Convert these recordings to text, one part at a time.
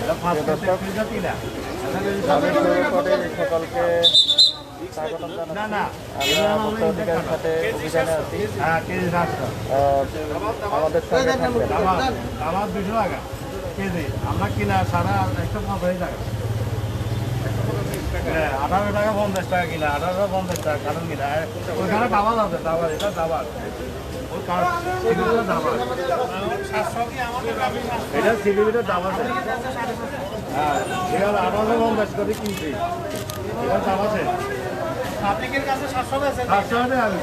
আমি শুরু করে সকালকে স্বাগতম জানাচ্ছি। আমরা ভোক্তা অধিকারের সাথে অভিযানে আছি। আমাদের সঙ্গে থাকবেন। আমার 200 টাকা কেজি, আমরা কিনা সারা 150 টাকা। 18 টাকা 50 টাকা কিনা, 1850 টাকা কারণ কিনা। ওইখানে দাবার আছে, দাবার, এটা দাবার। এটা সিলিমিটার দাম আছে। হ্যাঁ, এটা 1850 করে কিনছি। এটা দাম আছে। পাবলিকের কাছে 700 আছে। 700 টাকা আমি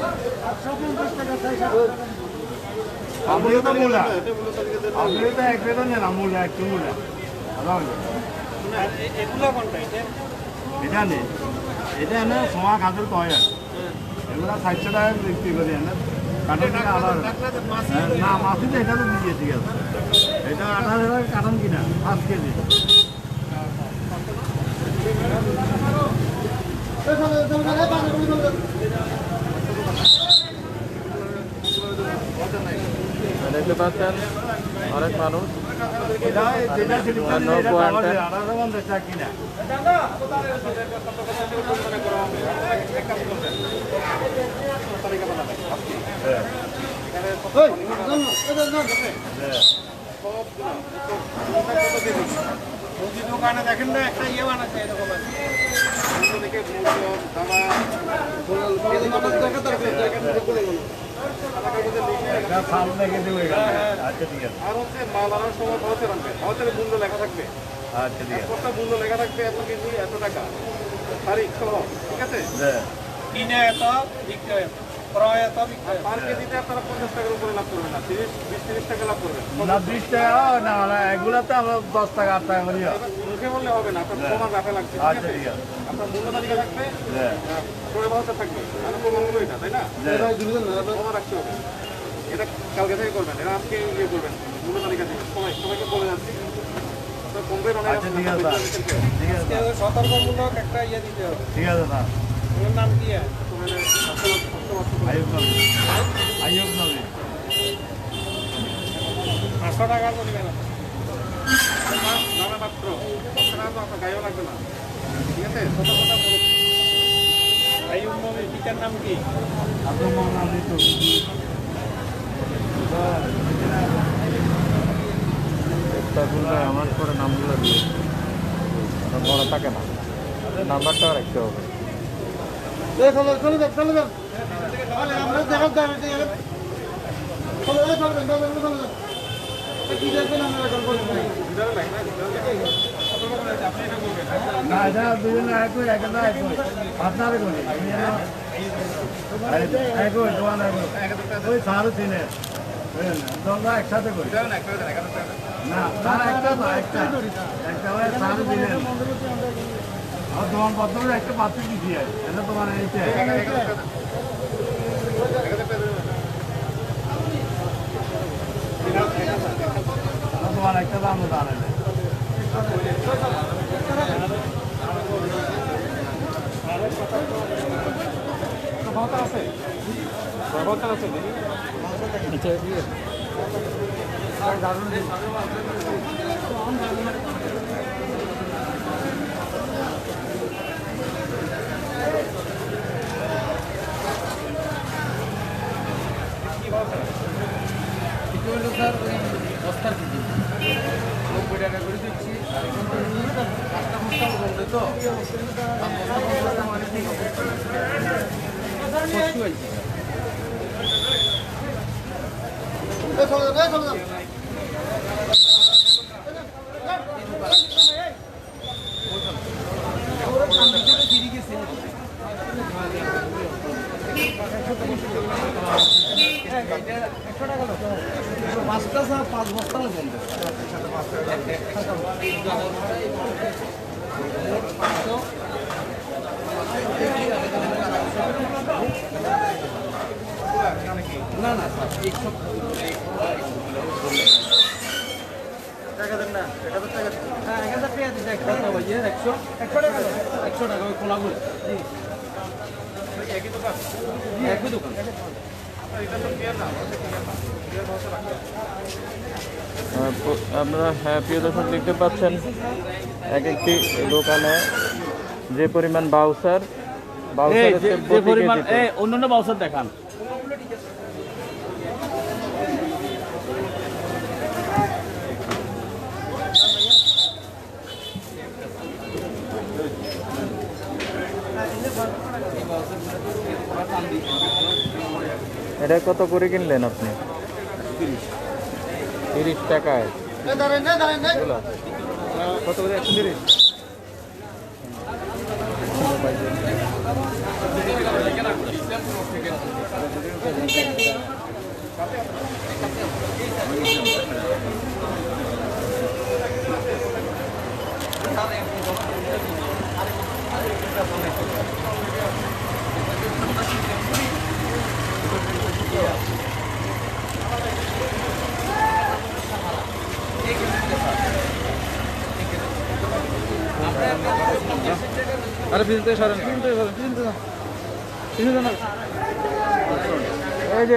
750 টাকা চাই। আমুলে তো মূলা, আমুলে তো এক বেতন না, মূলা একটু মূলা। এগুলো কোনটা? এটা নেই, এটা না সোয়া খাজুর কয় আর এগুলো 60 টাকা বিক্রি করি না। কাটন টাকা আলাদা না, মাছই তো এটা তো দিয়ে ঠিক আছে। এটা 18 টাকা কাটন কিনা 5 কেজি। দেখতে পাচ্ছেন অনেক মানুষ কিনা। দোকানে দেখেন না একটা ইয়ে বানাচ্ছে এরকম আর হচ্ছে মাল আনার সময় ভাউচার আনবে, ভাউচারে মূল্য লেখা থাকবে। আচ্ছা ঠিক আছে, একটা মূল্য লেখা থাকবে, এত কেজি এত টাকা তারিখ সহ, ঠিক আছে। কিনে এত বিক্রি হয়, ক্রয় এত বিক্রি হয়। পার কেজিতে আপনারা 50 টাকার উপরে লাভ করবেন না, 30-20-30 টাকা লাভ করবেন না। 20 টাকা না, এগুলাতে আমরা 10 টাকা 8 টাকা করি। মুখে বললে হবে না, আপনার প্রমাণ রাখা লাগবে। আচ্ছা ঠিক আছে, আপনার মূল্য তালিকা থাকবে, ক্রয় ভাউচার থাকবে, আর প্রমাণগুলো এটা, তাই না? প্রমাণ রাখতে হবে। এটা কালকে থেকে করবেন, এটা আজকে ইয়ে করবেন মূল্য তালিকা থেকে। সবাইকে বলে যাচ্ছি, সতর্কমূলক একটা ইয়ে দিতে হবে। ঠিক আছে না, ওর নাম কি? আয়ুব নবী। 500 টাকা করবে না মাত্র, আপনার গায়েও লাগবে না, ঠিক আছে। সতর্কতা বলুন। আয়ুব নবী, পিতার নাম কি? আব্দুল মোহাম্মদ ঋতু। আমার পরে নামগুলো দিয়ে মনে থাকে না, নাম্বারটাও রাখতে হবে। না, এটা দুজন একই, আপনারে করি একই দোকান ওই সারও চিনে তোমরা একসাথে করি না, তার একটা তো একটা ওই সারও চিনে আমার দোকান পত্র একটা পাত্র দিচ্ছি, এটা তোমার এইটা তোমার একটা দাম দাঁড়ায় আছে স্যার, ওই বস্তার কেজি 90 টাকা করে দিচ্ছি। আর এখন তো পাঁচটা বস্তা বলবে তো পাঁচটা স্যার 5 বস্তা বলবে না না স্যার 100 টাকা দেন না, এটা তো টাকা। হ্যাঁ 1000 টাকা দিতে একটা ভাইয়া 100 টাকা ওই খোলা বলে একই দোকান, একই দোকান। এটা তো ক্লিয়ার না, ক্লিয়ার ভাষা রাখতে আপনারা প্রিয় দর্শক দেখতে পাচ্ছেন এক একটি দোকানে যে পরিমাণ বাউচার যে পরিমাণ অন্যান্য বাউচার দেখান। এটা কত করে কিনলেন আপনি? 30 টাকায়। কত করে? 130। আরে পিছনে সরেন, এই যে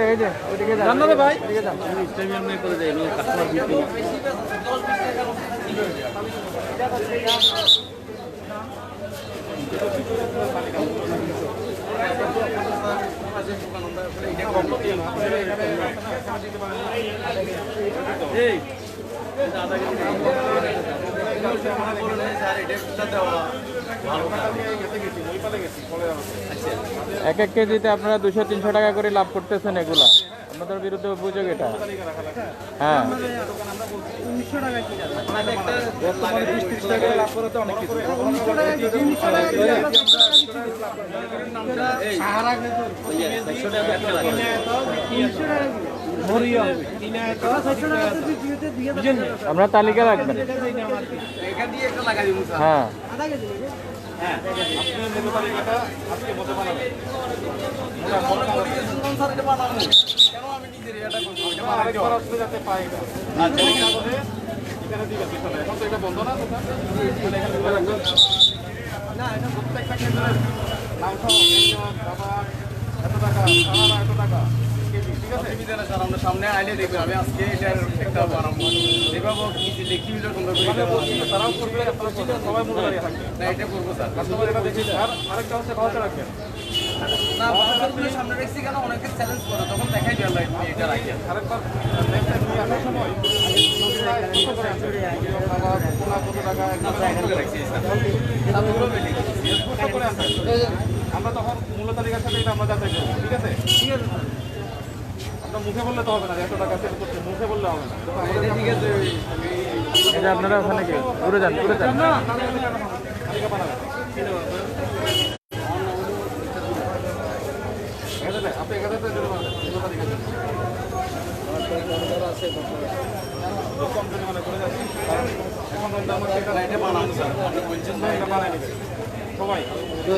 ওইদিকে যান না ভাই, ওইদিকে যান। এক এক কেজিতে আপনারা 200-300 টাকা করে লাভ করতেছেন, এগুলা আপনাদের বিরুদ্ধে অভিযোগ এটা। হ্যাঁ, আপনারা তালিকা রাখবেন। হ্যাঁ, বন্ধ না প্রত্যেকটা ক্ষেত্রে নাম সহ এত টাকা এত টাকা কেজি, ঠিক আছে? সামনে আইলে দেখবে আমি আজকে এটার একটা বানাবো, দেখাবো কি দেখি তারাও করবে, সবাই মনে দাঁড়িয়ে থাকবে। না এটা করবো স্যার। কাস্টমার এটা দেখে আর আরেকটা হচ্ছে ভাউচার রাখবেন। না বাজারগুলো সামনে রাখছি কেন, অনেকে চ্যালেঞ্জ করে তখন দেখাই দেওয়া লাগে এটা রাখি। আরেকবার নেক্সট টাইম নিয়ে আসার সময় কত করে আনবেন? কত টাকা কত করে আনবেন? আমরা তখন মূল্য তালিকার সাথে এটা আমরা যাচাই করবো, ঠিক আছে? আপনার মুখে বললে তো হবে না, এত টাকা সেল করছে, মুখে বললে হবে না। এটা আপনারা ওখানে কি ঘুরে যান তালিকা বানাবেন। আপনি 1000 টাকা বানাবেন মূল্য তালিকা কম পরিমাণে করে যাচ্ছি, কারণ এখন আমার সেটা এটা বানাবো স্যার, আপনি বলছেন না এটা বানাই নেবেন সবাই।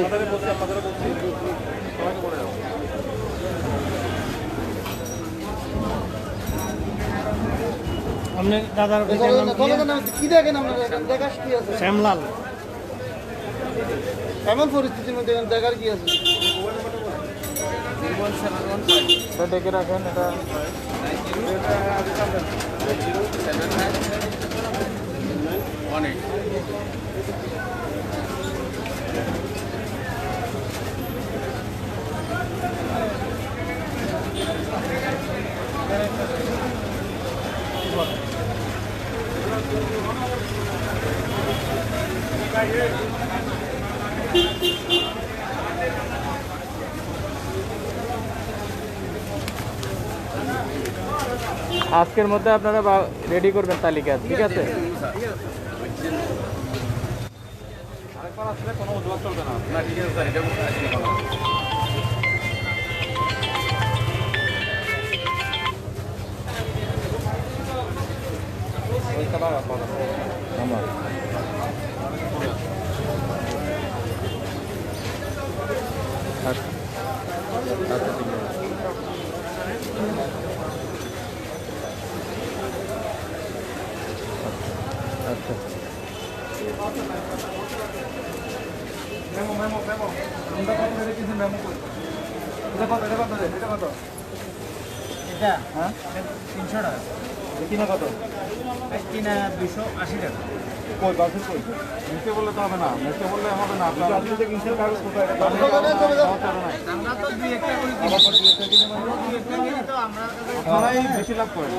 আপনাদের বলছি, আপনাদেরও বলছি, সবাইকে বলে যাবো। আপনি দাদার কি দেখেন আপনারা? দেখার কি আছে? শ্যামলাল এমন পরিস্থিতির মধ্যে দেখার কি আছে? এটা ডেকে রাখেন। এটা অনেক আজকের মধ্যে আপনারা রেডি করবেন তালিকা, ঠিক আছে? আরেকবার আসলে কোনো অজুহাত চলবে না। না ঠিক আছে স্যার, এটা আমার আচ্ছা আচ্ছা, ঠিক আছে। আচ্ছা, মেমো আমরা কত রেখেছি মেমো করে। এটা কত? এটা হ্যাঁ 300 টাকা কিনা কত কিনা 280 টাকা কই বাসের কই মুখে বললে তো হবে না মুখে বললে হবে না আপনার আপনি যে কিনছেন কাগজ কোথায় এটা আমরা তো 2-1 করে কিনি আবার 2 একটা কিনে মানে 2-1 কিনি তো আমরা আপনারাই বেশি লাভ করেন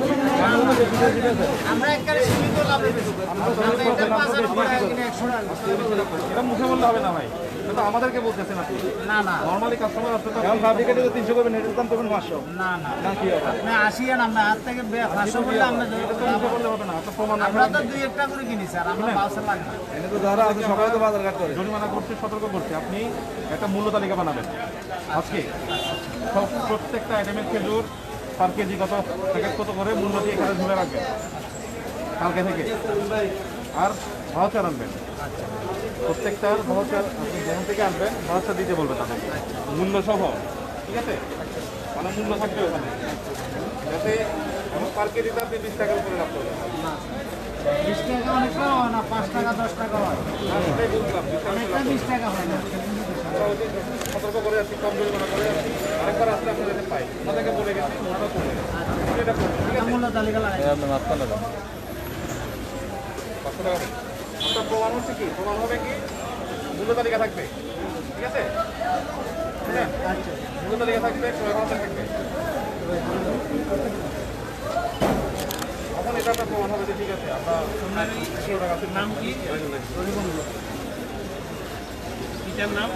আমরা একবারে সীমিত লাভে বেশি আমরা এটা 5 টাকা কিনে 100 টাকা এটা মুখে বললে হবে না ভাই এটা তো আমাদেরকে বলতেছেন আপনি না না নর্মালি কাস্টমার আসতে তো এখন ফাব্রিকেটে তো 300 করবেন এটার দাম তখন 500 না না না কি হবে আপনি 80 আমরা হাত থেকে 500 বললে আমরা মুখে বললে হবে না আপনার প্রমাণ আমরা তো 2-1 টাকা করে কিনি স্যার আমরা 500 লাগে না এনে তো যারা আছে সবাই তো বাজার ঘাট করে জরিমানা করছে সতর্ক করছে আপনি একটা মূল্য তালিকা বানাবেন আজকে সব প্রত্যেকটা আইটেমের খেজুর পার কেজি কত প্যাকেট কত করে মূল্য দিয়ে এখানে ঝুলে রাখবেন কালকে থেকে আর ভাউচার আনবেন প্রত্যেকটার ভাউচার আপনি যেখান থেকে আনবেন ভাউচার দিতে বলবেন তাদেরকে মূল্য সহ ঠিক আছে মানে মূল্য থাকবে ওখানে যাতে আমার পার কেজিতে আপনি 20 টাকার উপরে লাভ করবেন 20 টাকা অনেক হয় না 5 টাকা 10 টাকা হয় সেটাই বললাম 20 টাকা অনেকটা 20 টাকা হয় না আমরা ওদের সতর্ক করে যাচ্ছি কম জরিমানা করে যাচ্ছি আরেকবার আসলে আপনি যাতে পাই তাদেরকে বলে গেছি ওটা করে এটা করুন ঠিক আছে মূল্য তালিকা লাগাই আপনি মাঝখানে দাও 500 টাকা আপনার প্রমাণ হচ্ছে কি প্রমাণ হবে কি মূল্য তালিকা থাকবে ঠিক আছে হ্যাঁ আচ্ছা মূল্য তালিকা থাকবে ক্রয় ভাউচার থাকবে তখন এটা আপনার প্রমাণ হবে যে ঠিক আছে আমরা আপনার এই নাম কি এটার নাম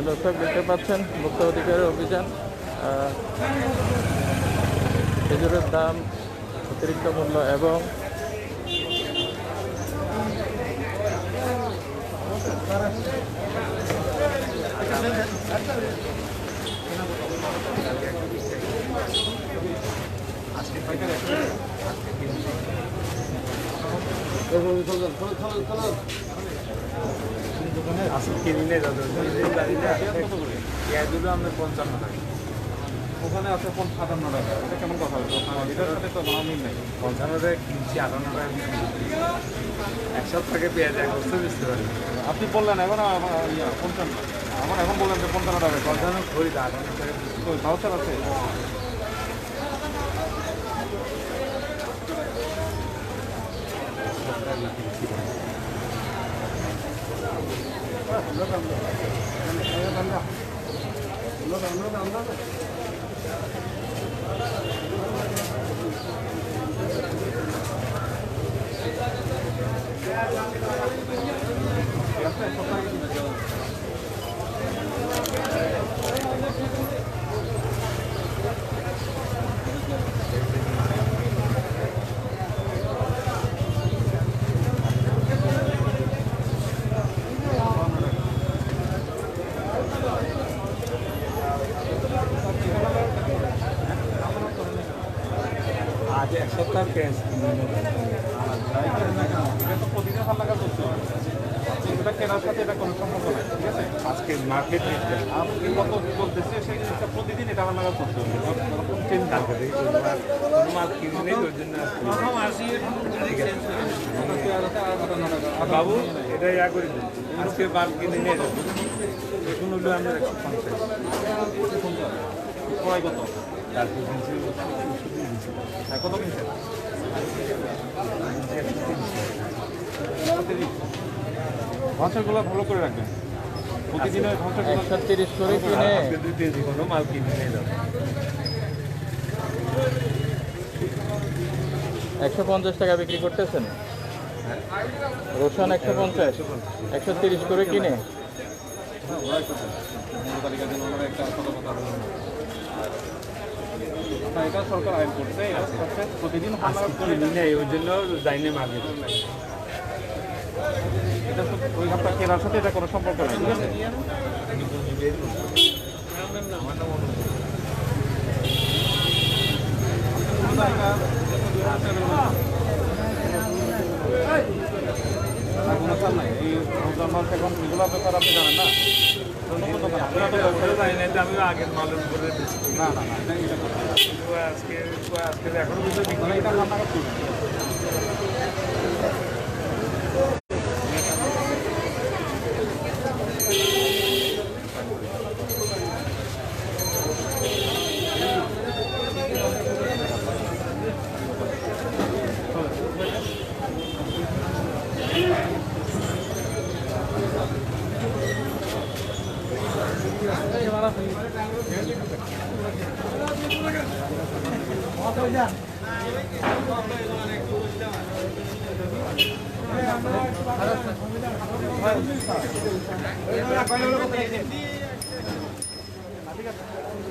দর্শক দেখতে পাচ্ছেন ভোক্তা অধিকারের অভিযান খেজুরের দাম অতিরিক্ত মূল্য এবং ওখানে আছে 57 টাকা এটা কেমন কথা হলো এটার সাথে তো কোনো মিল নেই 55 টাকা কিনছি 58 টাকা এক সপ্তাহে পেঁয়াজ এক বছর বেচতে পারি আপনি বললেন এখন 55 আমার এখন বললেন যে 55 টাকা 55 খড়ি 58 টাকা ওই ভাউচার আছে আজ এক সপ্তাহ পেঁয়াজ এটা তো প্রতিদিন ভালো লাগা করতে হবে এটা কেনার সাথে এটা কোনো সম্পর্ক নাই ঠিক আছে আজকে মার্কেট রেটটা আপনি কত বলতেছে সেই জিনিসটা প্রতিদিন এটা আমার লাগা করতে হবে চেঞ্জ কালকে থেকে মাল কিনে নেই ওই জন্য বাবু এটা ইয়া করে দিন আজকে মাল কিনে নিয়ে যাবো এখন হলো আমরা 150 ক্রয় কত তারপর কিনছি হ্যাঁ কত কিনছেন ভাষাগুলো ভালো করে রাখবেন প্রতিদিনের ভাষাগুলো 130 করে কিনে আজকে 2 কেজি কোনো মাল কিনে নিয়ে যাবো 150 টাকা বিক্রি করতেছেন রসুন 150 130 করে কিনে এটা সরকার আইন করছে প্রতিদিন কিনে নেই ওই জন্য যাইনি মার্কেট এটা ওই আপনার কেনার সাথে এটা কোনো সম্পর্ক নেই ঠিক আছে অ্যাডভান্স এখন এগুলো ব্যাপার আপনি জানেন না? নতুন দোকান আপনারা তো আমি আগের মালের উপরে না না না এটা কথা না। আজকে এখনো পর্যন্ত মানে এটা রান্নাঘর করবেন।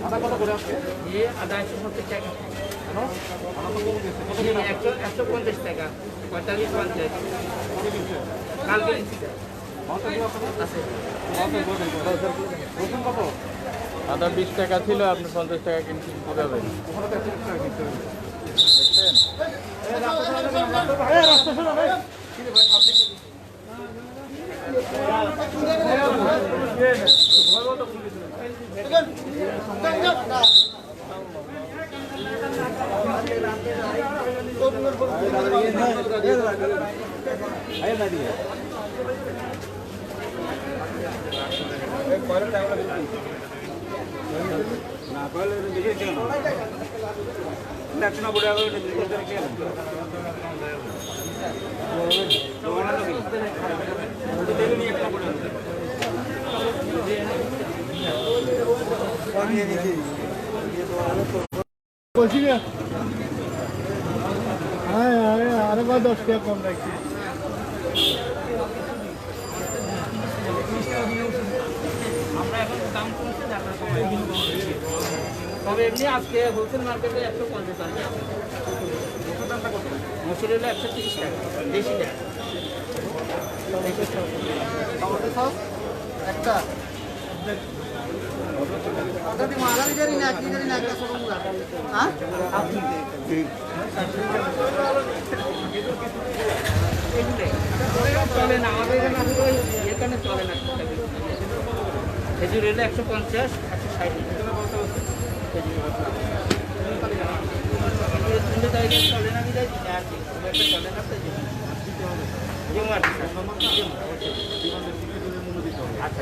আদা কত করে আজকে? আদা 170 টাকা 150 টাকা 45 50 কালকে রসুন কত? আদা 20 টাকা ছিল, আপনি 50 টাকা কিনছেন কিভাবে? ওখানে তো 30 টাকা কিনতে হবে। দেখছেন? বলছি না হ্যাঁ আরে বা 10 টাকা কম রাখছি আমরা এখন দাম কমছে আপনার তবে এমনি আজকে হোলসেল মার্কেটে 150 টাকা মসুর হলো 130 টাকা বেশি টাকা একটা ওটা দি মাগারি জানি না কি জানি না একটা ছোট মুড়া হ্যাঁ চলে না আমাদের এখানে আসলে এখানে চলে না খেজুর হলো 150 160 চলে না বিদায় চলে না আচ্ছা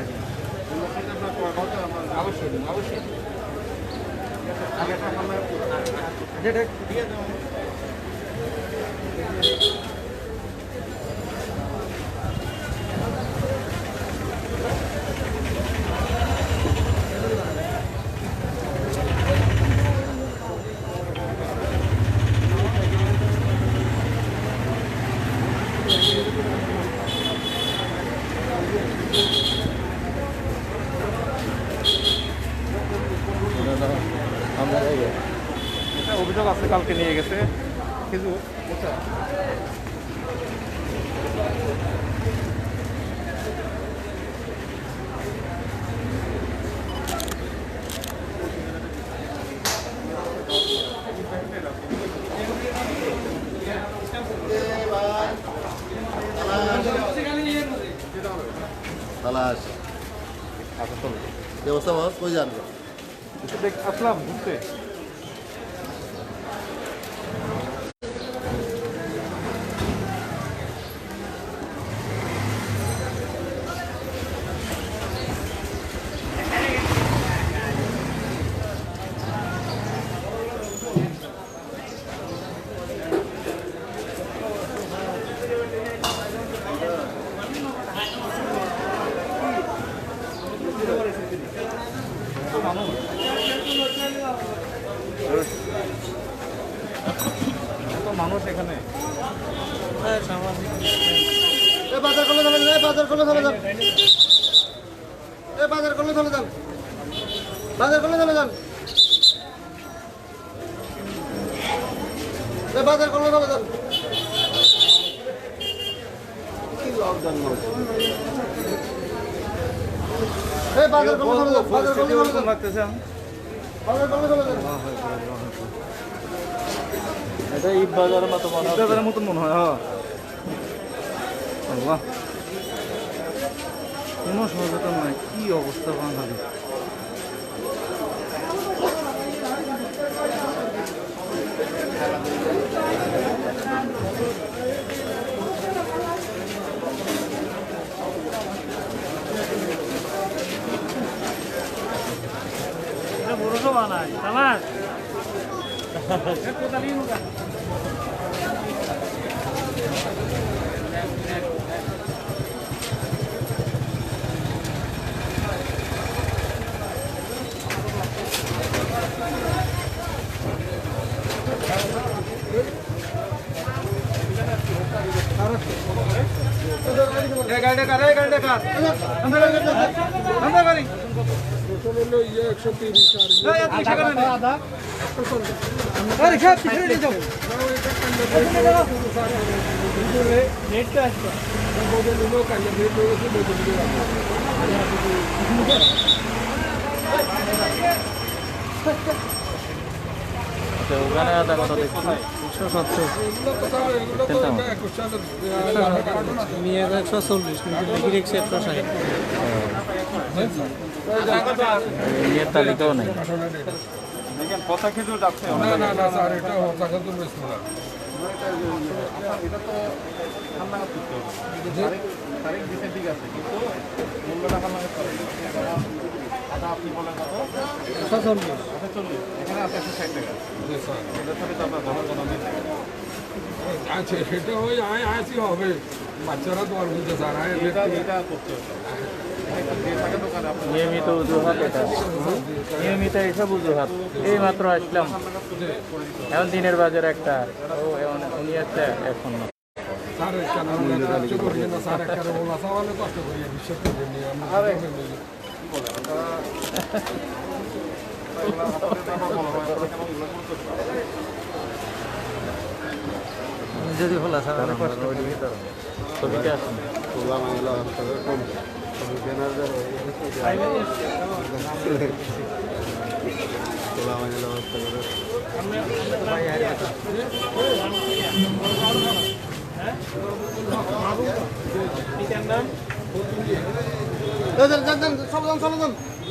অবশ্যই অবশ্যই এটা অভিযোগ আছে, কালকে নিয়ে গেছে খেজুর বুঝছা? তালাশ আচ্ছা চলো, কি অবস্থা বস কই যান আসলাম ঘুরতে। এত মানুষ এখানে। বাজার করলে চলে যান বাজার করলে চলে যান বাজার করলে চলে যান বাজার করলে চলে যান বাজার করলে চলে যান বাজার করলে চলে যান বাজার করলে চলে যান লাগতেছে বাজার করলে চলে যান এটা ঈদ বাজারের মতো মনে হচ্ছে। বাজারের মতন মনে হয়। হ্যাঁ আল্লাহ কোনো সচেতন নাই, কি অবস্থা বাঙালি। বড় সভা নাই আমার ওখানে আদা কত দেখছি 140 তালিকাও নেই। দেখেন কথা খেতেও যাচ্ছে এটা তো খান্নাঘাত করতে হবে। তারিখ দিতে ঠিক আছে, কিন্তু মূল্যটা খান্নাঘাত করে আদা আপনি বলেন কত? 140। এখানে আছে 160 টাকা। এটার সাথে তো আপনার ভালো কোনো মিল নেই। আচ্ছা সেটা ওই আছি হবে, বাচ্চারা তো আর বুঝতে চায় না। এটা করতে হবে। নিয়মিত অজুহাত এটা, নিয়মিত এইসব অজুহাত। এই মাত্র আসলাম, এখন দিনের বাজার একটা, ও উনি আসছে এখন না। স্যার কেন কষ্ট করি না, স্যার একটা বলা সবালে কষ্ট করি, বিশ্বাস করি নি যদি খোলা তাহলে কষ্ট ছবিটা আসুন।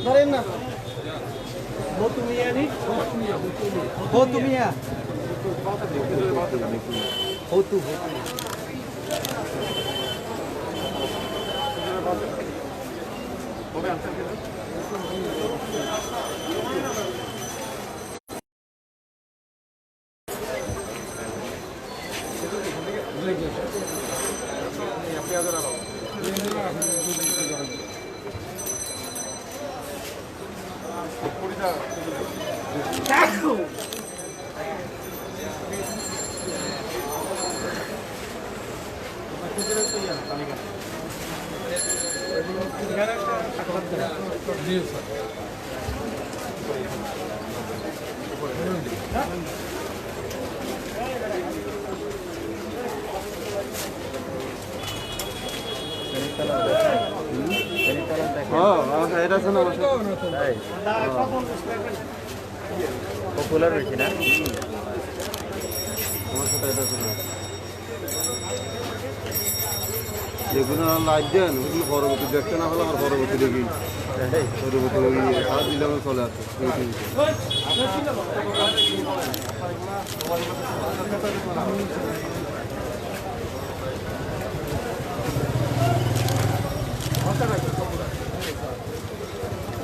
ধরেন না জি স্যার। এটা শোনো পপুলার বেশি না, আমার সাথে এটা শোনো। যেগুলো লাইট দেন ওগুলো পরবর্তী দেখতে না হলে আমার পরবর্তী দেখি পরবর্তী সারা দিলে আমার চলে আসে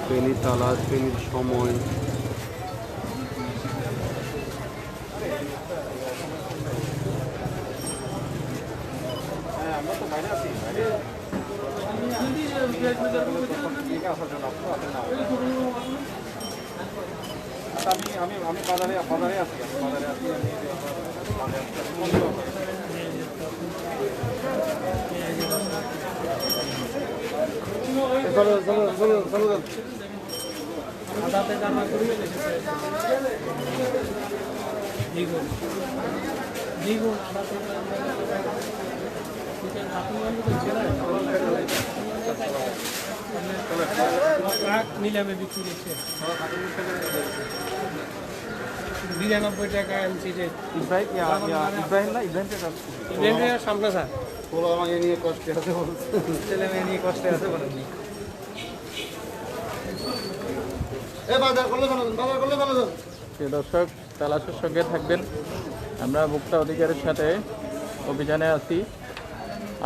ট্রেনের তালা, ট্রেনের সময়, আমরা তো বাইরে আছি, বাইরে আমি বাজারে আছি, আমি চলো চলো চলো চলো নিলামে বিক্রি করছে 92 টাকা আনছি যে ইব্রাহিম না, ইব্রাহিম ইভেন্টের সামনে স্যার পোলা আমাকে নিয়ে কষ্টে আছে বলছে। ছেলে মেয়ে নিয়ে কষ্টে আছে বলেননি। এ বাজার করলে ভালো, বাজার করলে ভালো। প্রিয় দর্শক, তালাশের সঙ্গে থাকবেন। আমরা ভোক্তা অধিকারের সাথে অভিযানে আছি।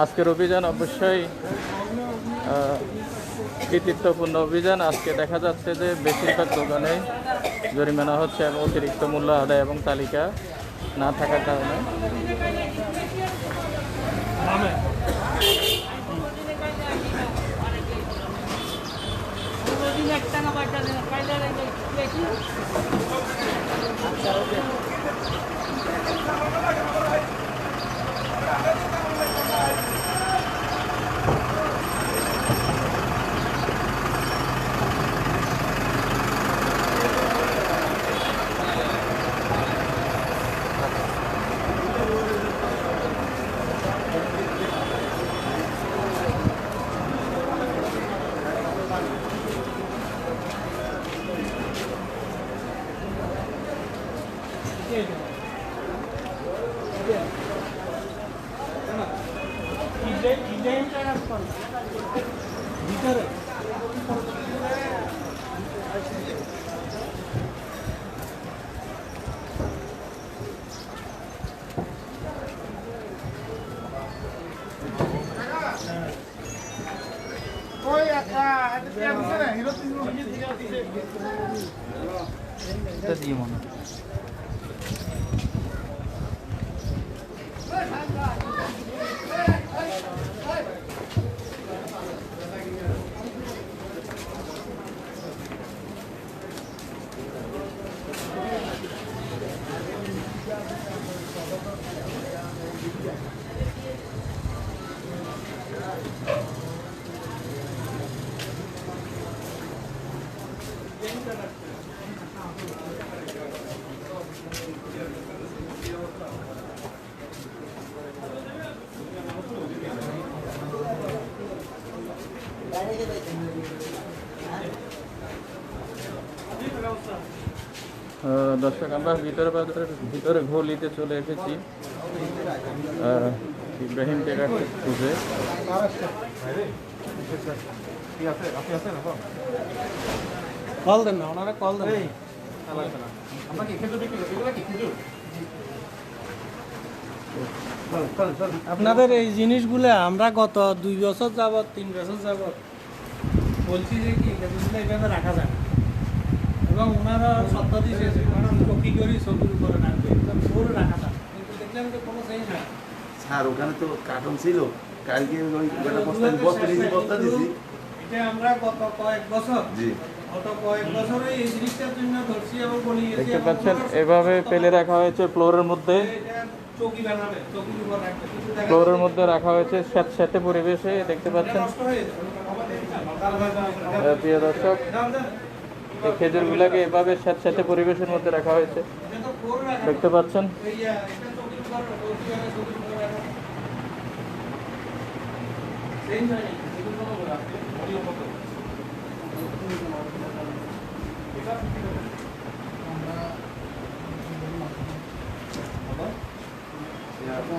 আজকের অভিযান অবশ্যই কৃতিত্বপূর্ণ অভিযান। আজকে দেখা যাচ্ছে যে বেশিরভাগ দোকানে জরিমানা হচ্ছে এবং অতিরিক্ত মূল্য আদায় এবং তালিকা না থাকার কারণে। দর্শক, আমরা ভিতরে ঘলিতে চলে এসেছি ইব্রাহিম টেরাসের খুঁজে। কল দেন না, ওনারা কল দেন। আপনাদের এই জিনিসগুলো আমরা গত 2 বছর যাবত 3 বছর যাবত বলছি যে কি এগুলো এইভাবে রাখা যায় না। এবং ওনারা সত্য দিয়েছে চকি করি ছবির উপরে রাখবে, পুরো রাখা যায়, কিন্তু দেখলাম যে কোনো চেঞ্জ হয়। স্যার ওখানে তো কার্টন ছিল, কালকে ওই বস্তা দিয়েছি। এটা আমরা গত কয়েক বছর জি এই জিনিসটার জন্য ধরছি এবং বলি দেখতে পাচ্ছেন এভাবে ফেলে রাখা হয়েছে ফ্লোরের মধ্যে। চকি বানাবে, চকির উপর রাখবে, কিন্তু দেখা ফ্লোরের মধ্যে রাখা হয়েছে স্যাঁতস্যাঁতে পরিবেশে। দেখতে পাচ্ছেন নষ্ট হয়ে যাবে। প্রিয় দর্শক, এই খেজুরগুলোকে এভাবে স্যাঁতস্যাঁতে পরিবেশের মধ্যে রাখা হয়েছে। দেখতে পাচ্ছেন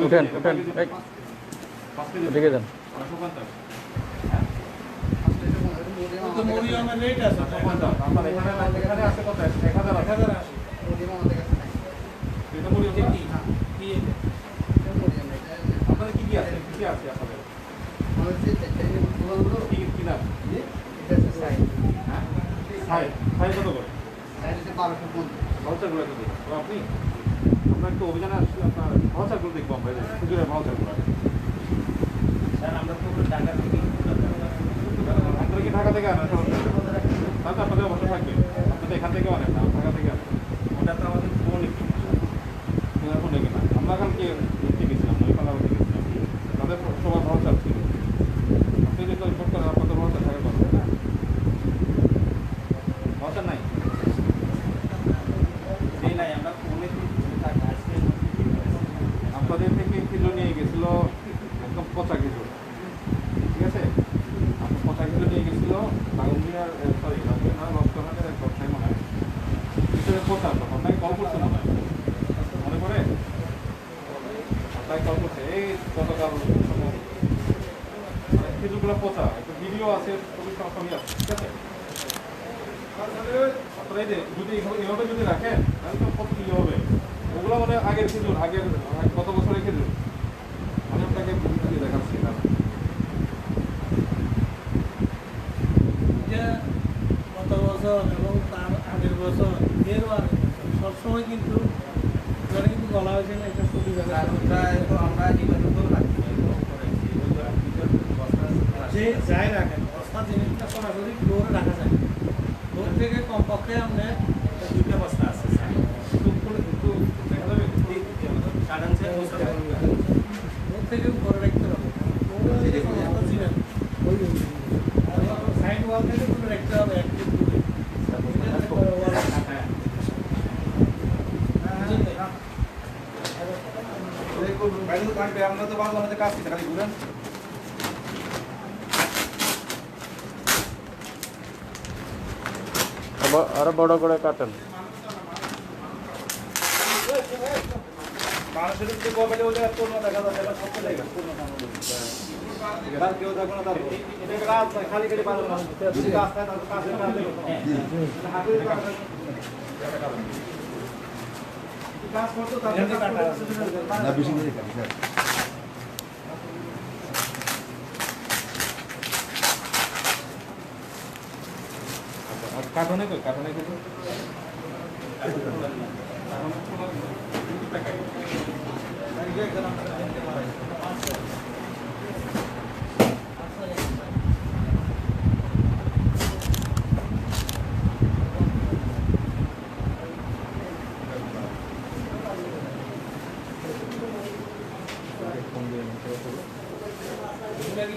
উঠেন উঠেন, এদিকে যান। মরিয়মের রেট আছে এখানে আছে কত? 1000 আছে। এটা মরিয়ম না? আপনাদের কি আছে? কি আছে আপনাদের? কি নাম? হ্যাঁ, সাই কত করে? ভাউচারগুলো কত? তো আপনি আমরা একটু অভিযানে আসছি, আপনার ভাউচারগুলো দেখবো আমরা, খুচুরের ভাউচারগুলো। আপনারা কি ঢাকা থেকে আনেন? তাহলে আপনাদের অবশ্যই থাকবে, আপনাদের এখান থেকেও আনেন না, ঢাকা থেকে আনেন। ওটা তো আমাদের ফোনে কিনা, ফোনে কিনা। আমরা কালকে দেখতে গেছিলাম, ওই পালা গেছিলাম, তাদের সবার ভাউচার ছিল। আপনি যেটা রিপোর্ট করেন আপনাদের ভাউচার থাকে কত? ভাউচার নাই? আপনাদের থেকে কিলো নিয়ে গেছিল একদম পচা খেজুর, ঠিক আছে? আপনার পচা খেজুর নিয়ে গেছিল বাগুনিয়ার, সরি বাগুনিয়া রক্তহানের এক ব্যবসায়ী মনে হয়, ভিতরে পচা। তখন আপনাকে কল করছে না মনে পড়ে? আপনাকে কল করছে এই গতকাল খেজুরগুলো পচা, একটা ভিডিও আছে, ছবি সবই আছে, ঠিক আছে? আপনারা এই যে যদি এভাবে যদি রাখেন তাহলে তো কত কি হবে। ওগুলো মানে আগের খেজুর, আগের গত বছরের খেজুর। আমি আপনাকে দেখাচ্ছি না। এটা গত বছর এবং তার আগের বছর এরও আগের বছর সবসময় কিন্তু এখানে কিন্তু বলা হয়েছে না এটা ছবি দেখা যে যাই রাখেন বস্তা জিনিসটা সরাসরি ফ্লোরে রাখা যায় ফ্লোর থেকে কমপক্ষে আপনার 2টা বস্তা আছে ফ্লোর থেকে উপরে রাখতে হবে সাইড ওয়াল থেকে পুরো রাখতে হবে এক ফিট দূরে আমরা তো বাংলা মধ্যে কাজ করতে খালি ঘুরেন। আরো বড় করে কাটেন। মানুষের যে কবে ওটা পূর্ণ দেখা যাচ্ছে এটা সব জায়গা পূর্ণ আর কেউ দেখো না তার এটা কাজ খালি খালি পারো না যদি কাজ থাকে তাহলে কাজ না দেবে কাজ করতে তাহলে না বেশি করে কাজ স্যার আর কাটনে কই কাটনে কই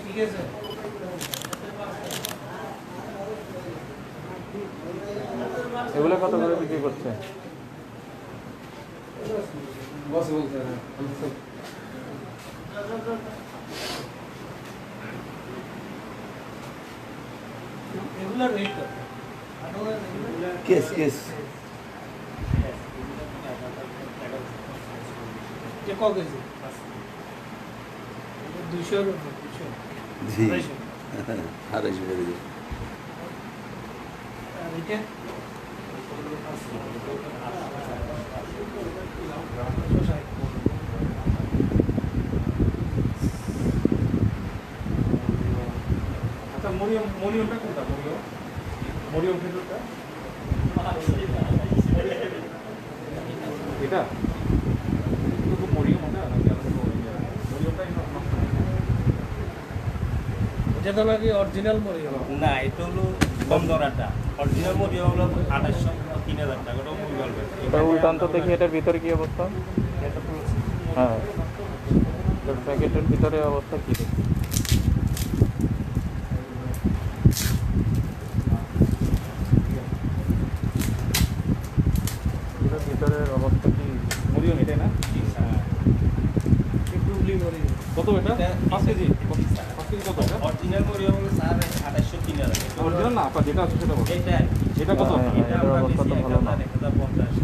ঠিক আছে এগুলো কত করে বিক্রি করছে? বস বলতে এগুলো রেট কত কেস কেস যে ক কেজি 200 জি 250 করে দিই আর এটা আচ্ছা মরিয়মটা কোনটা মরিয়ম খেজুরটা এটা তো মরিয়ম ওটা নাকি মরিয়মটাই এটা তো নাকি অরিজিনাল মরিয়ম না এটা হলো কম দরাটা অরিজিনাল মরিয়ম হলো 2800 3000 টাকা ওটাও মূল গল্প এটা উল্টান তো দেখি এটার ভিতরে কি অবস্থা? হ্যাঁ প্যাকেটের ভিতরে অবস্থা কি দেখি? এটার ভিতরের অবস্থা কি? মরিয়ম এটাই না ডুবলি মরিয়ম কত এটা 5 কেজি 5 কেজি কত এটা অরিজিনাল মরিয়ম হলো স্যার 2800 3000 অরিজিনাল না আপনার যেটা আছে সেটা বলুন এটা এটা কত হ্যাঁ, এটা এটার আমরা অবস্থা বেশি তো ভালো না। 1050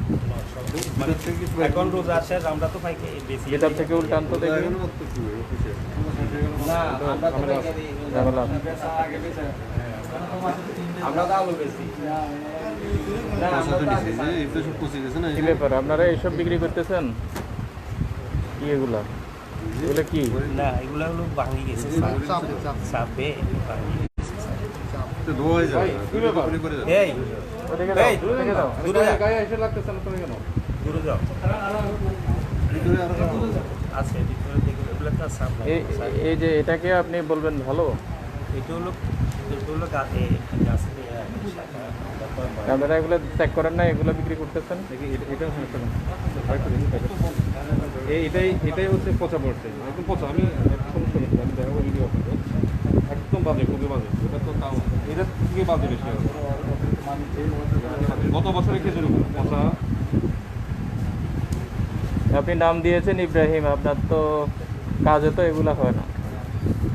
মানে এখন রোজা শেষ আমরা তো পাইকে বেশি এটার থেকে উল্টান তো দেখি। না আমরা তো পাইকারি ঝামেলা। আমরা তো আলু বেশি না আমরা তো আগে এটা সব পচে গেছে না কি ব্যাপার আপনারা এইসব বিক্রি করতেছেন? কি এগুলা? এগুলো কি? না এগুলা হলো ভাঙি গেছে চাপে ভাঙি এটা ধোয়া হয়ে ভাই যাবে কি ব্যাপার এই ওদিকে দাও, এই, ওদিকে দাও। দূরে যা গায়ে এসে লাগতেছে না তুমি কেন দূরে যাও ভিতরে আরো আছে ভিতরে দেখো এগুলা তো সামনে এই যে এটাকে আপনি বলবেন ভালো, এটা হলো গাছে গাছে শাখা তারপর আপনারা এগুলো চেক করেন না, এগুলো বিক্রি করতেছেন? দেখি এটা সমস্যা না এটাই হচ্ছে পচা পড়ছে একদম পচা আমি সমস্যা নেই আমি দেখাবো ভিডিও আপনাদের একদম বাজে খুবই বাজে এটা তো তাও এটা থেকে বাজে বেশি হবে গত বছরের খেজুর পচা আপনি নাম দিয়েছেন ইব্রাহিম, আপনার তো কাজে তো এগুলা হয় না।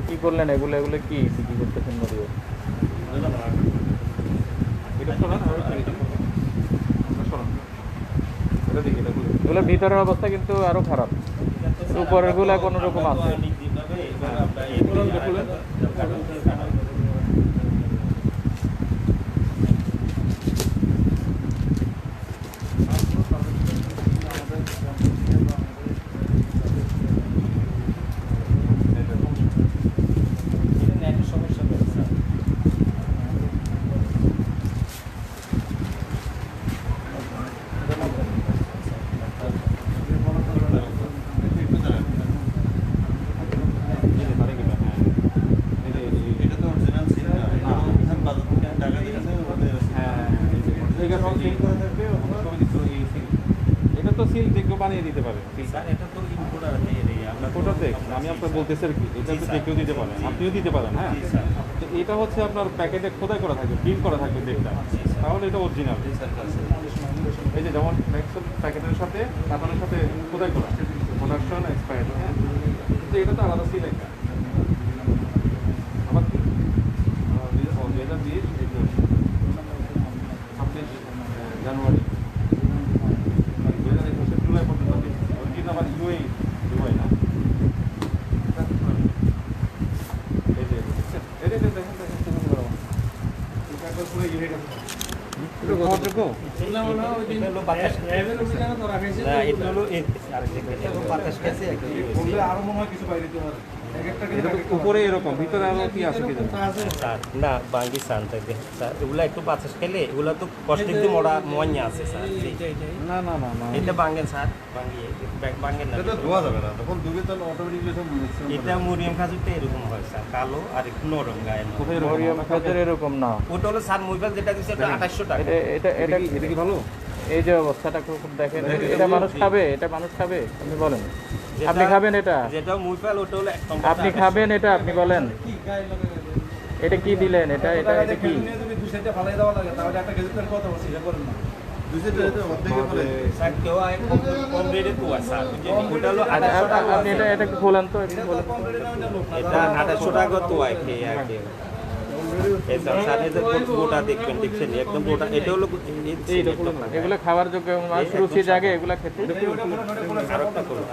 কি করলেন এগুলো? এগুলো কি বিক্রি করতেছেন মরিও? এটা সরান আর এটা সরান এটা দেখি এটা খুলে এগুলোর ভিতরের অবস্থা কিন্তু আরো খারাপ, উপরের গুলা কোনো রকম আছে। এটা তো সিল যে কেউ বানিয়ে দিতে পারে। ফটো দেখ আমি আপনার বলতেছি আর কি, এটা তো যে কেউ দিতে পারেন, আপনিও দিতে পারেন। হ্যাঁ, তো এটা হচ্ছে আপনার প্যাকেটে খোদাই করা থাকবে, প্রিন্ট করা থাকবে ডেটটা, তাহলে এটা অরিজিনাল। এই যে যেমন প্যাকেটের সাথে কাপড়ের সাথে খোদাই করা, প্রোডাকশন এক্সপায়ার্ড। হ্যাঁ, তো এটা তো আলাদা সিল একটা। আবার কি 2020 26 জানুয়ারি 2021 জুলাই পর্যন্ত অরিজিনাল আবার ইউএই দুবাই না। এই যে দেখেন পুরো ইউনিট আছে। এটা কতটুকু? এগুলা মনে হয় ওই দিন র্যাবের অভিযানে ধরা খাইছে। বললে আরো মনে হয় কিছু বাইরে দিতে পারে। এটা তো উপরে এরকম, ভিতরে আরো কি আছে কি জানি। স্যার না বাঙ্গি সান থাকে স্যার, এগুলা একটু বাতাস খেলে এগুলা তো কষ্ট একটু মোয়া আছে স্যার। না না না না, এটা বাঙ্গেন স্যার, বাঙ্গেন না, এটা ধোয়া যাবে না, তখন ধুবে তাহলে অটোমেটিকলি সব এটা মরিয়াম খাজুরটা এরকম হয় স্যার, কালো আর একটু নরম গায়ে। কোথায় এরকম? মরিয়াম খাজুর এরকম না, ওটা হলো স্যার মোবাইল যেটা দিচ্ছে এটা 2800 টাকা। এটা কি ভালো? এই যে অবস্থাটা খুব দেখেন, এটা মানুষ খাবে? এটা মানুষ খাবে? আপনি বলেন, আপনি খাবেন এটা? যেটা মোবাইল ওটা হলো একদম আপনি খাবেন এটা? আপনি বলেন এটা কি দিলেন? এটা এটা এটা কি? স্যার কেউ কম রেটে তো আছে স্যার, ওটা হলো 2800 টাকা। আপনি এটা এটা খোলেন তো, একটু বলেন। এটা 2800 টাকা তো আর কি এই স্যার এটা গোটা দেখছেন একদম গোটা। এটা হলো এগুলো খাওয়ার যোগ্য, মানুষ রুচি জাগে এগুলো খেতে। আরেকটা করুন।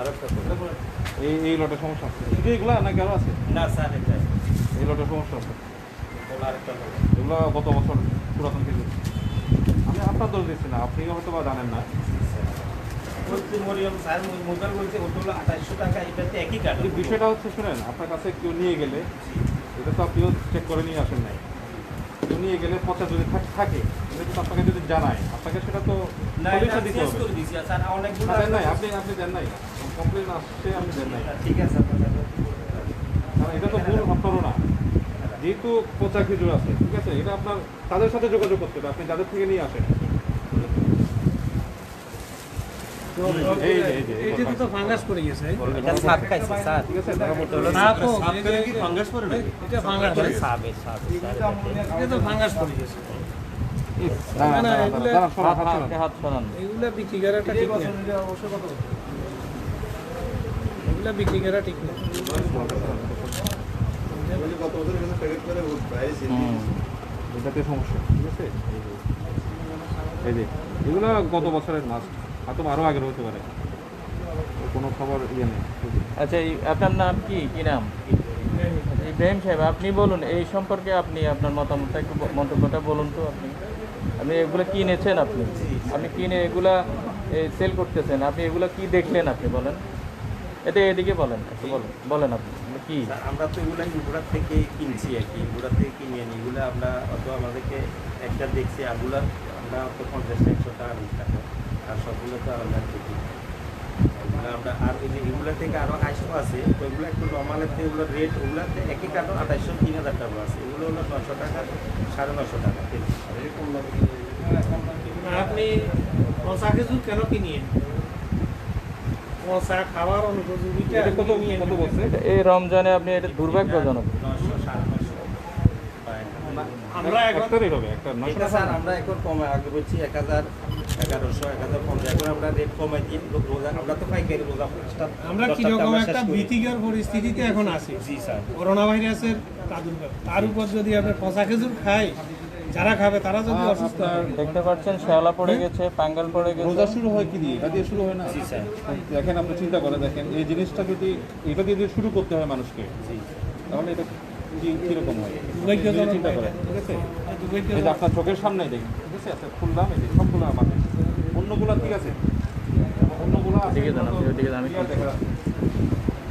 এই লটের সমস্যা আছে শুধু এগুলা নাকি আরো আছে? না স্যার এটা এই লটের সমস্যা আছে, আরেকটা করুন। এগুলো গত বছর পুরাতন কিছু। আমি আপনার দোষ দিচ্ছি না, আপনি হয়তো বা জানেন না। বলছি মরিয়ম স্যার মোবাইল বলছে ওটা হলো 2800 টাকা, এটাতে একই কার্ড। এই বিষয়টা হচ্ছে শুনেন, আপনার কাছে কেউ নিয়ে গেলে এটা তো আপনিও চেক করে নিয়ে আসেন নাই, কেউ নিয়ে গেলে পচা যদি থাকে এটা তো আপনাকে যদি জানায়, আপনাকে সেটা তো না এটা সলিউশন দিতে চেঞ্জ হবে। করে দিছি স্যার, অনেকগুলো দেন নাই আপনি দেন নাই, কমপ্লেন আসছে আপনি দেন নাই, ঠিক আছে কারণ এটা তো ভুল আপনারও না। যেহেতু পচা খেজুর আছে, ঠিক আছে, এটা আপনার তাদের সাথে যোগাযোগ করতে হবে, আপনি যাদের থেকে নিয়ে আসেন। এইটাতে তো ফাঙ্গাস পড়ে গেছে। এটা সাপ খাইছে স্যার, ঠিক আছে, তারা মোটা না তো, ফাঙ্গাস পড়ে নাকি? এটা ফাঙ্গাস এটা পড়ে। সাবে এটা তো ফাঙ্গাস পড়ে গেছে। আপনি হাত সরান। এগুলা বিক্রি করাটা ঠিক না, এগুলা বিক্রি করা ঠিক না। গত বছর এখানে প্যাকেট করে বাইরে সেল দিয়ে দিয়েছে। এটাতে সমস্যা, ঠিক আছে। এই যে এগুলো গত বছরের মাছ, হয়তো আরও আগের হতে পারে, কোনো খবর ইয়ে নেই। আচ্ছা, আপনার নাম কি? কি নাম? ইব্রাহিম সাহেব, আপনি বলুন এই সম্পর্কে, আপনি আপনার মতামতটা একটু মন্তব্যটা বলুন তো। আপনি এগুলো কিনেছেন, আপনি কিনে এগুলা সেল করতেছেন, আপনি এগুলো কি দেখলেন আপনি বলেন। এটা এদিকে বলেন, একটু বলেন আপনি কি। আমরা তো এগুলা ইগুলার থেকে কিনছি আর কি, ইগুলার থেকে কিনে আনি। এগুলো আমরা অত আমাদেরকে একটা দেখছি, আগুলা আমরা তো 50-100 টাকা বিক্রি টাকা, আর সবগুলো তো আমরা দেখি এগুলো আমরা। আর এই যে এগুলো থেকে আরও 800 আছে, তো এগুলো একটু নর্মালের থেকে এগুলো রেট, ওগুলাতে একই কার্টন 2800-3000 টাকা আছে, এগুলো হলো 900 টাকা 950 টাকা। আপনি পচা খেজুর কেন কিনিয়ে? পচা খাবার অনুপযোগীটা এটা কত বলছে? এই রমজানে আপনি এটা দুর্ভাগ্যজনক। 900-950 আমরা এখন একটারই হবে, একটা 900 এটা স্যার আমরা এখন কমে আগে বলছি 1000, 1100, 1050। এখন আমরা রেট কমাই দিই, রোজা আমরা তো পাইকারি রোজা আমরা কিরকম একটা ভীতিকর পরিস্থিতিতে এখন আছি। জি স্যার, করোনা ভাইরাসের প্রাদুর্ভাব, তার উপর যদি আমরা পচা খেজুর খাই, যারা খাবে তারা যদি অসুস্থ হয়। দেখতে পাচ্ছেন শ্যাওলা পড়ে গেছে, পাঙ্গাল পড়ে গেছে। রোজা শুরু হয় কি দিয়ে? এটা দিয়ে শুরু হয় না? জি স্যার। দেখেন আপনি চিন্তা করে দেখেন, এই জিনিসটা যদি এটা দিয়ে যদি শুরু করতে হয় মানুষকে, তাহলে এটা কীরকম হয় দুর্ভাগ্যজনক নিজে চিন্তা করেন ঠিক আছে এই যে আপনার চোখের সামনেই দেখি ঠিক আছে আচ্ছা খুললাম এই যে সবগুলো আমাদের অন্যগুলো ঠিক আছে অন্যগুলো আছে ঠিক আছে আপনি ওইদিকে যান, আমি clear দেখা যাচ্ছে।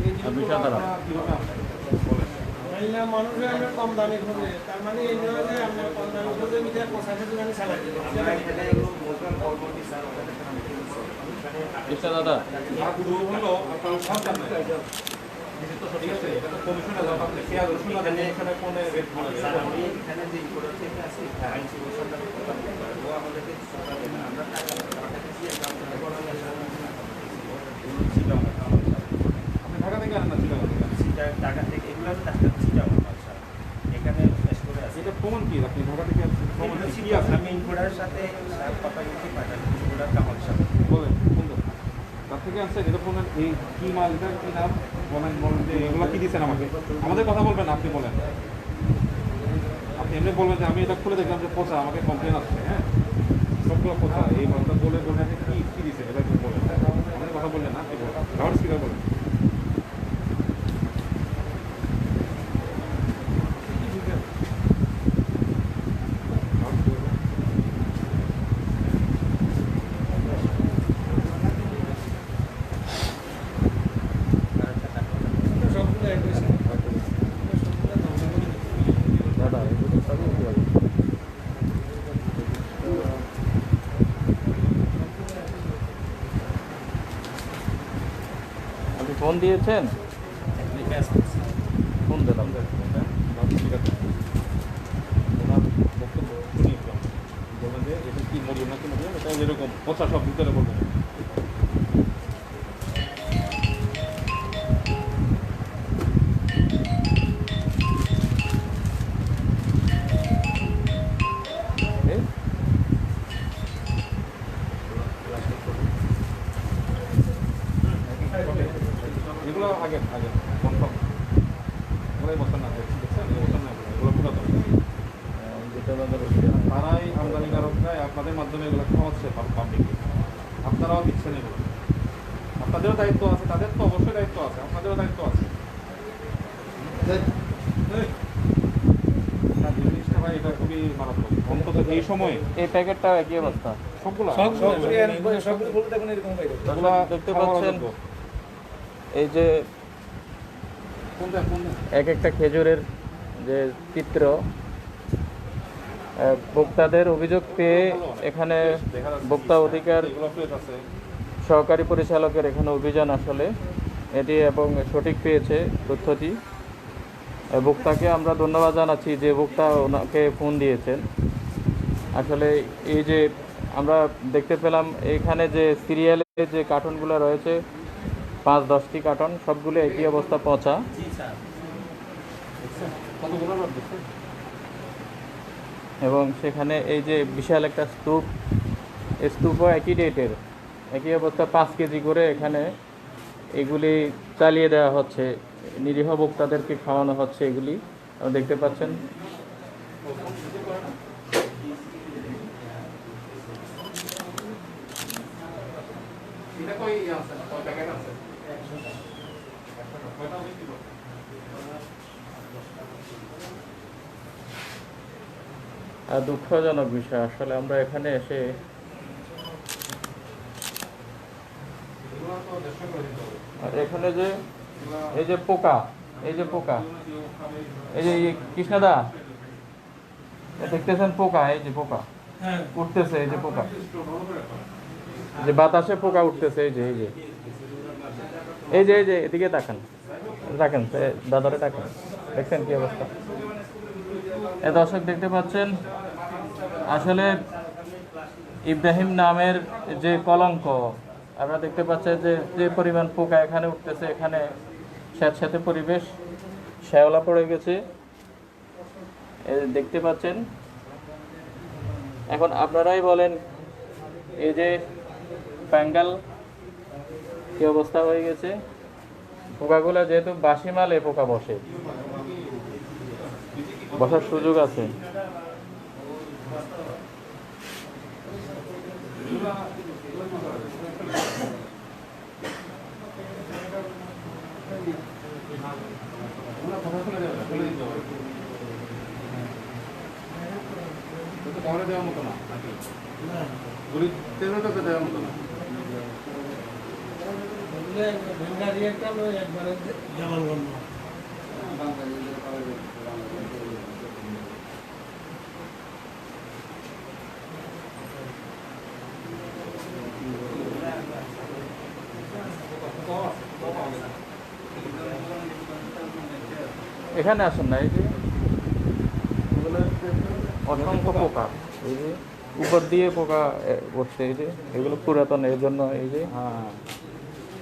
এই জিনিসগুলো সাধারণ। আপনারা কিভাবে আনবেন? বলেন। তাইলে মানুষের আমরা কম দামে খোঁজে, তার মানে এই নয় যে আমরা কম দামে খোঁজে মিটার পোশাকের দোকানে চালাই দিই। কৃষ্ণা দাদা আর দুটো হলো আপনার সরকার নাই। ঠিক আছে এটা তো কমিশনে দাও আপনি পেঁয়াজ রসুন আর কমিশনে কোনে রেট বলে স্যার আমি এখানে যে ইম্পোর্টার থেকে আছি আইনসি বসার ও আমাদেরকে আমরা টাকা দিয়েছি আপনি ঢাকা থেকে আনেন না চিটাগাং থেকে? টাকা থেকে এগুলো আমি টাকা দিচ্ছি যাবো স্যার এখানে শেষ করে আছে এটা প্রমাণ কি আপনি ঢাকা থেকে আনছেন? প্রমাণ কি আছে আমি ইম্পোর্টারের সাথে কথা বলছি পাঠাচ্ছি ইম্পোর্টার কামাল সাথে বলেন সুন্দর তার থেকে আনছেন এটা প্রমাণ এই কি মাল এটা কি নাম বলেন যে এগুলো কি দিচ্ছেন আমাকে আমাদের কথা বলবেন আপনি বলেন আপনি এমনি বলবেন যে আমি এটা খুলে দেখলাম যে পচা আমাকে কমপ্লেন আসছে হ্যাঁ সবগুলো পচা এই মালটা বলে যে কি দিচ্ছেন এটা একটু বলেন আমাদের কথা বললেন না কি বলেন লাউড স্পিকার বলেন সবগুলো এক হয়েছে। দাদা এগুলো সবই কি হবে? আপনি ফোন দিয়েছেন? ফোন দিলাম। লাউড স্পিকার ওনার বক্তব্য শুনি একটু বলবেন যে এটা কি মজুর না কি মজুর এটা যেরকম পচা সব ভিতরে বলবেন এই? এগুলো আগে কনফার্ম এগুলোই বসান না দেখছেন এগুলো বসান না এগুলো পুরাতন যেটা আমাদের হচ্ছে। তারাই আমদানিকারকরাই আপনাদের মাধ্যমে এগুলো খাওয়াচ্ছে পাবলিককে আপনারাও দিচ্ছেন এগুলো আপনাদেরও দায়িত্ব আছে তাদের তো অবশ্যই দায়িত্ব আছে আপনাদেরও দায়িত্ব আছে না, জিনিসটা ভাই এটা খুবই মারাত্মক অন্তত এই সময়ে এই প্যাকেটটাও একই অবস্থা। সবগুলো এগুলা দেখতে পাচ্ছেন এই যে কোনটা এক একটা খেজুরের যে চিত্র ভোক্তাদের অভিযোগ পেয়ে এখানে ভোক্তা অধিকার এগুলো প্লেট আছে সহকারী পরিচালকের এখানে অভিযান আসলে এটি এবং সঠিক পেয়েছে তথ্যটি ভোক্তাকে আমরা ধন্যবাদ জানাচ্ছি যে ভোক্তা ওনাকে ফোন দিয়েছেন আসলে এই যে আমরা দেখতে পেলাম এখানে যে সিরিয়ালে যে কার্টনগুলো রয়েছে 5-10টি কার্টন সবগুলো একই অবস্থা পচা জি স্যার কতগুলো লোক দিচ্ছে এবং সেখানে এই যে বিশাল একটা স্তূপ এই স্তূপও একই ডেটের একই অবস্থা 5 কেজি করে এখানে এগুলি চালিয়ে দেওয়া হচ্ছে নিরীহ ভোক্তাদেরকে খাওয়ানো হচ্ছে এগুলি আপনারা দেখতে পাচ্ছেন এটা কই আছে কয় প্যাকেট আছে কয়টা বিক্রি করতে আর দুঃখজনক বিষয় আসলে আমরা এখানে এসে এগুলো তো দেড়শো করে দিতে হবে আর এখানে যে এই যে পোকা এই যে পোকা এই যে কৃষ্ণদা দেখতেছেন পোকা এই যে পোকা হ্যাঁ উঠতেছে এই যে পোকা যে বাতাসে পোকা উঠতেছে এই যে এই যে এদিকে তাকান দাদারে তাকান দেখছেন কি অবস্থা দর্শক দেখতে পাচ্ছেন আসলে ইব্রাহিম নামের যে কলঙ্ক আপনারা দেখতে পাচ্ছেন যে পরিমাণ পোকা এখানে উঠতেছে এখানে স্যাঁতস্যাঁতে পরিবেশ শ্যাওলা পড়ে গেছে দেখতে পাচ্ছেন এখন আপনারাই বলেন এই যে বেঙ্গল কি অবস্থা হয়ে গেছে পোকাগুলো যেহেতু বাসি মালে পোকা বসে বসার সুযোগ আছে কথা শুনে যাবে কমরে দেওয়ার মতো না নাকি গুলি তেলে তো দেওয়ার মতো না একবারে জবানবন্দ এখানে আসেন না, এই যে অসংখ্য পোকা, এই যে উপর দিয়ে পোকা বসছে, এই যে এগুলো পুরাতন, এর জন্য এই যে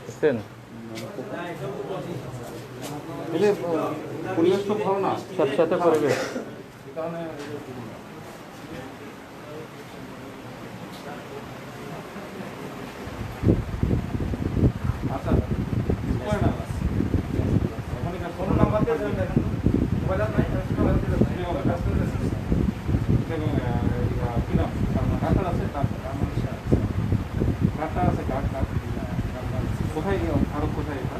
বুঝছেন এলে পরিবেশ খুব ভালো না সাথে সাথে পরিবেশ। এই কারণে আচ্ছা করে না এখন এখানে ফোন নাম্বার দিয়ে দেন দেখেন মোবাইল নাই মোবাইল দিয়ে দেন দেখুন কি নাম কার্ড আছে কার্ডটা আছে কার্ড কোথায় আরো কোথায় এটা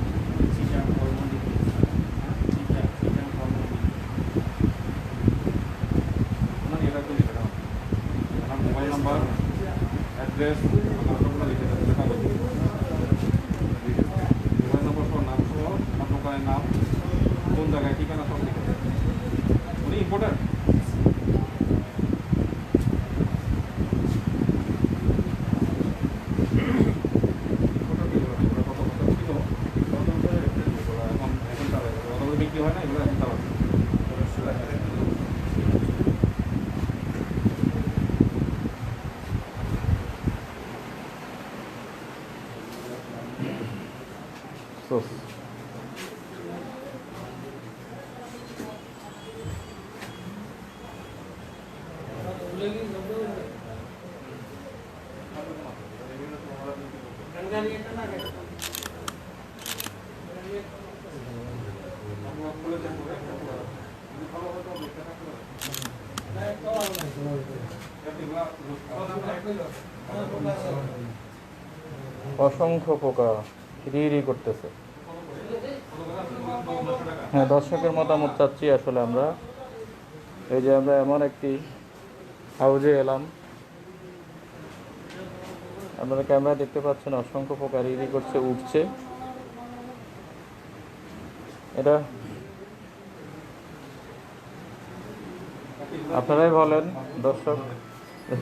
মানে এটা তো লিখে দাও আমার মোবাইল নাম্বার অ্যাড্রেস আমার লিখে দাও লেখা করতে মোবাইল নাম্বার সহ নাম সহ আমার দোকানের নাম কোন জায়গায় ঠিকানা সব লিখে দাও উনি ইম্পর্টেন্ট বিক্রি হয় না এগুলো এখন চালাচ্ছে সোস অসংখ্য পোকা রি করতেছে। হ্যাঁ, দর্শকের মতামত চাচ্ছি আসলে আমরা। এই যে আমরা এমন একটি হাউজে এলাম, আপনারা ক্যামেরা দেখতে পাচ্ছেন, অসংখ্য পোকা রি করছে, উঠছে। এটা আপনারাই বলেন দর্শক,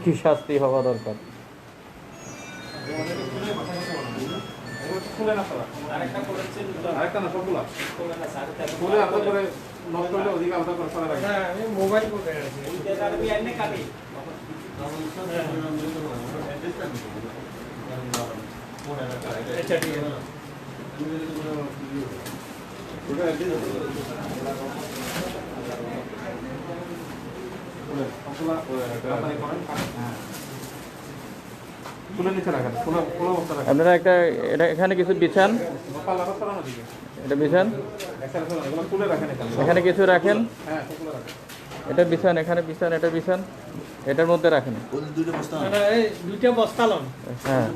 কি শাস্তি হওয়া দরকার? আরেকটা না সবগুলা খুলে আলাদা করে নষ্ট হলে ওদিকে আলাদা করে ফেলা লাগে আমি মোবাইল কোথায় আছে আচ্ছা ঠিক আছে তুলে নিচে রাখেন খোলা খোলা অবস্থা রাখেন আপনারা একটা এটা এখানে কিছু বিছান, পাল্লা সরানো দিকে এটা বিছান, এগুলো তুলে রাখেন এখানে এখানে কিছু রাখেন, হ্যাঁ তুলে রাখেন এটা বিছান, এখানে বিছান, এটা বিছান, এটার মধ্যে রাখেন। এই দুইটা বস্তা লন, হ্যাঁ,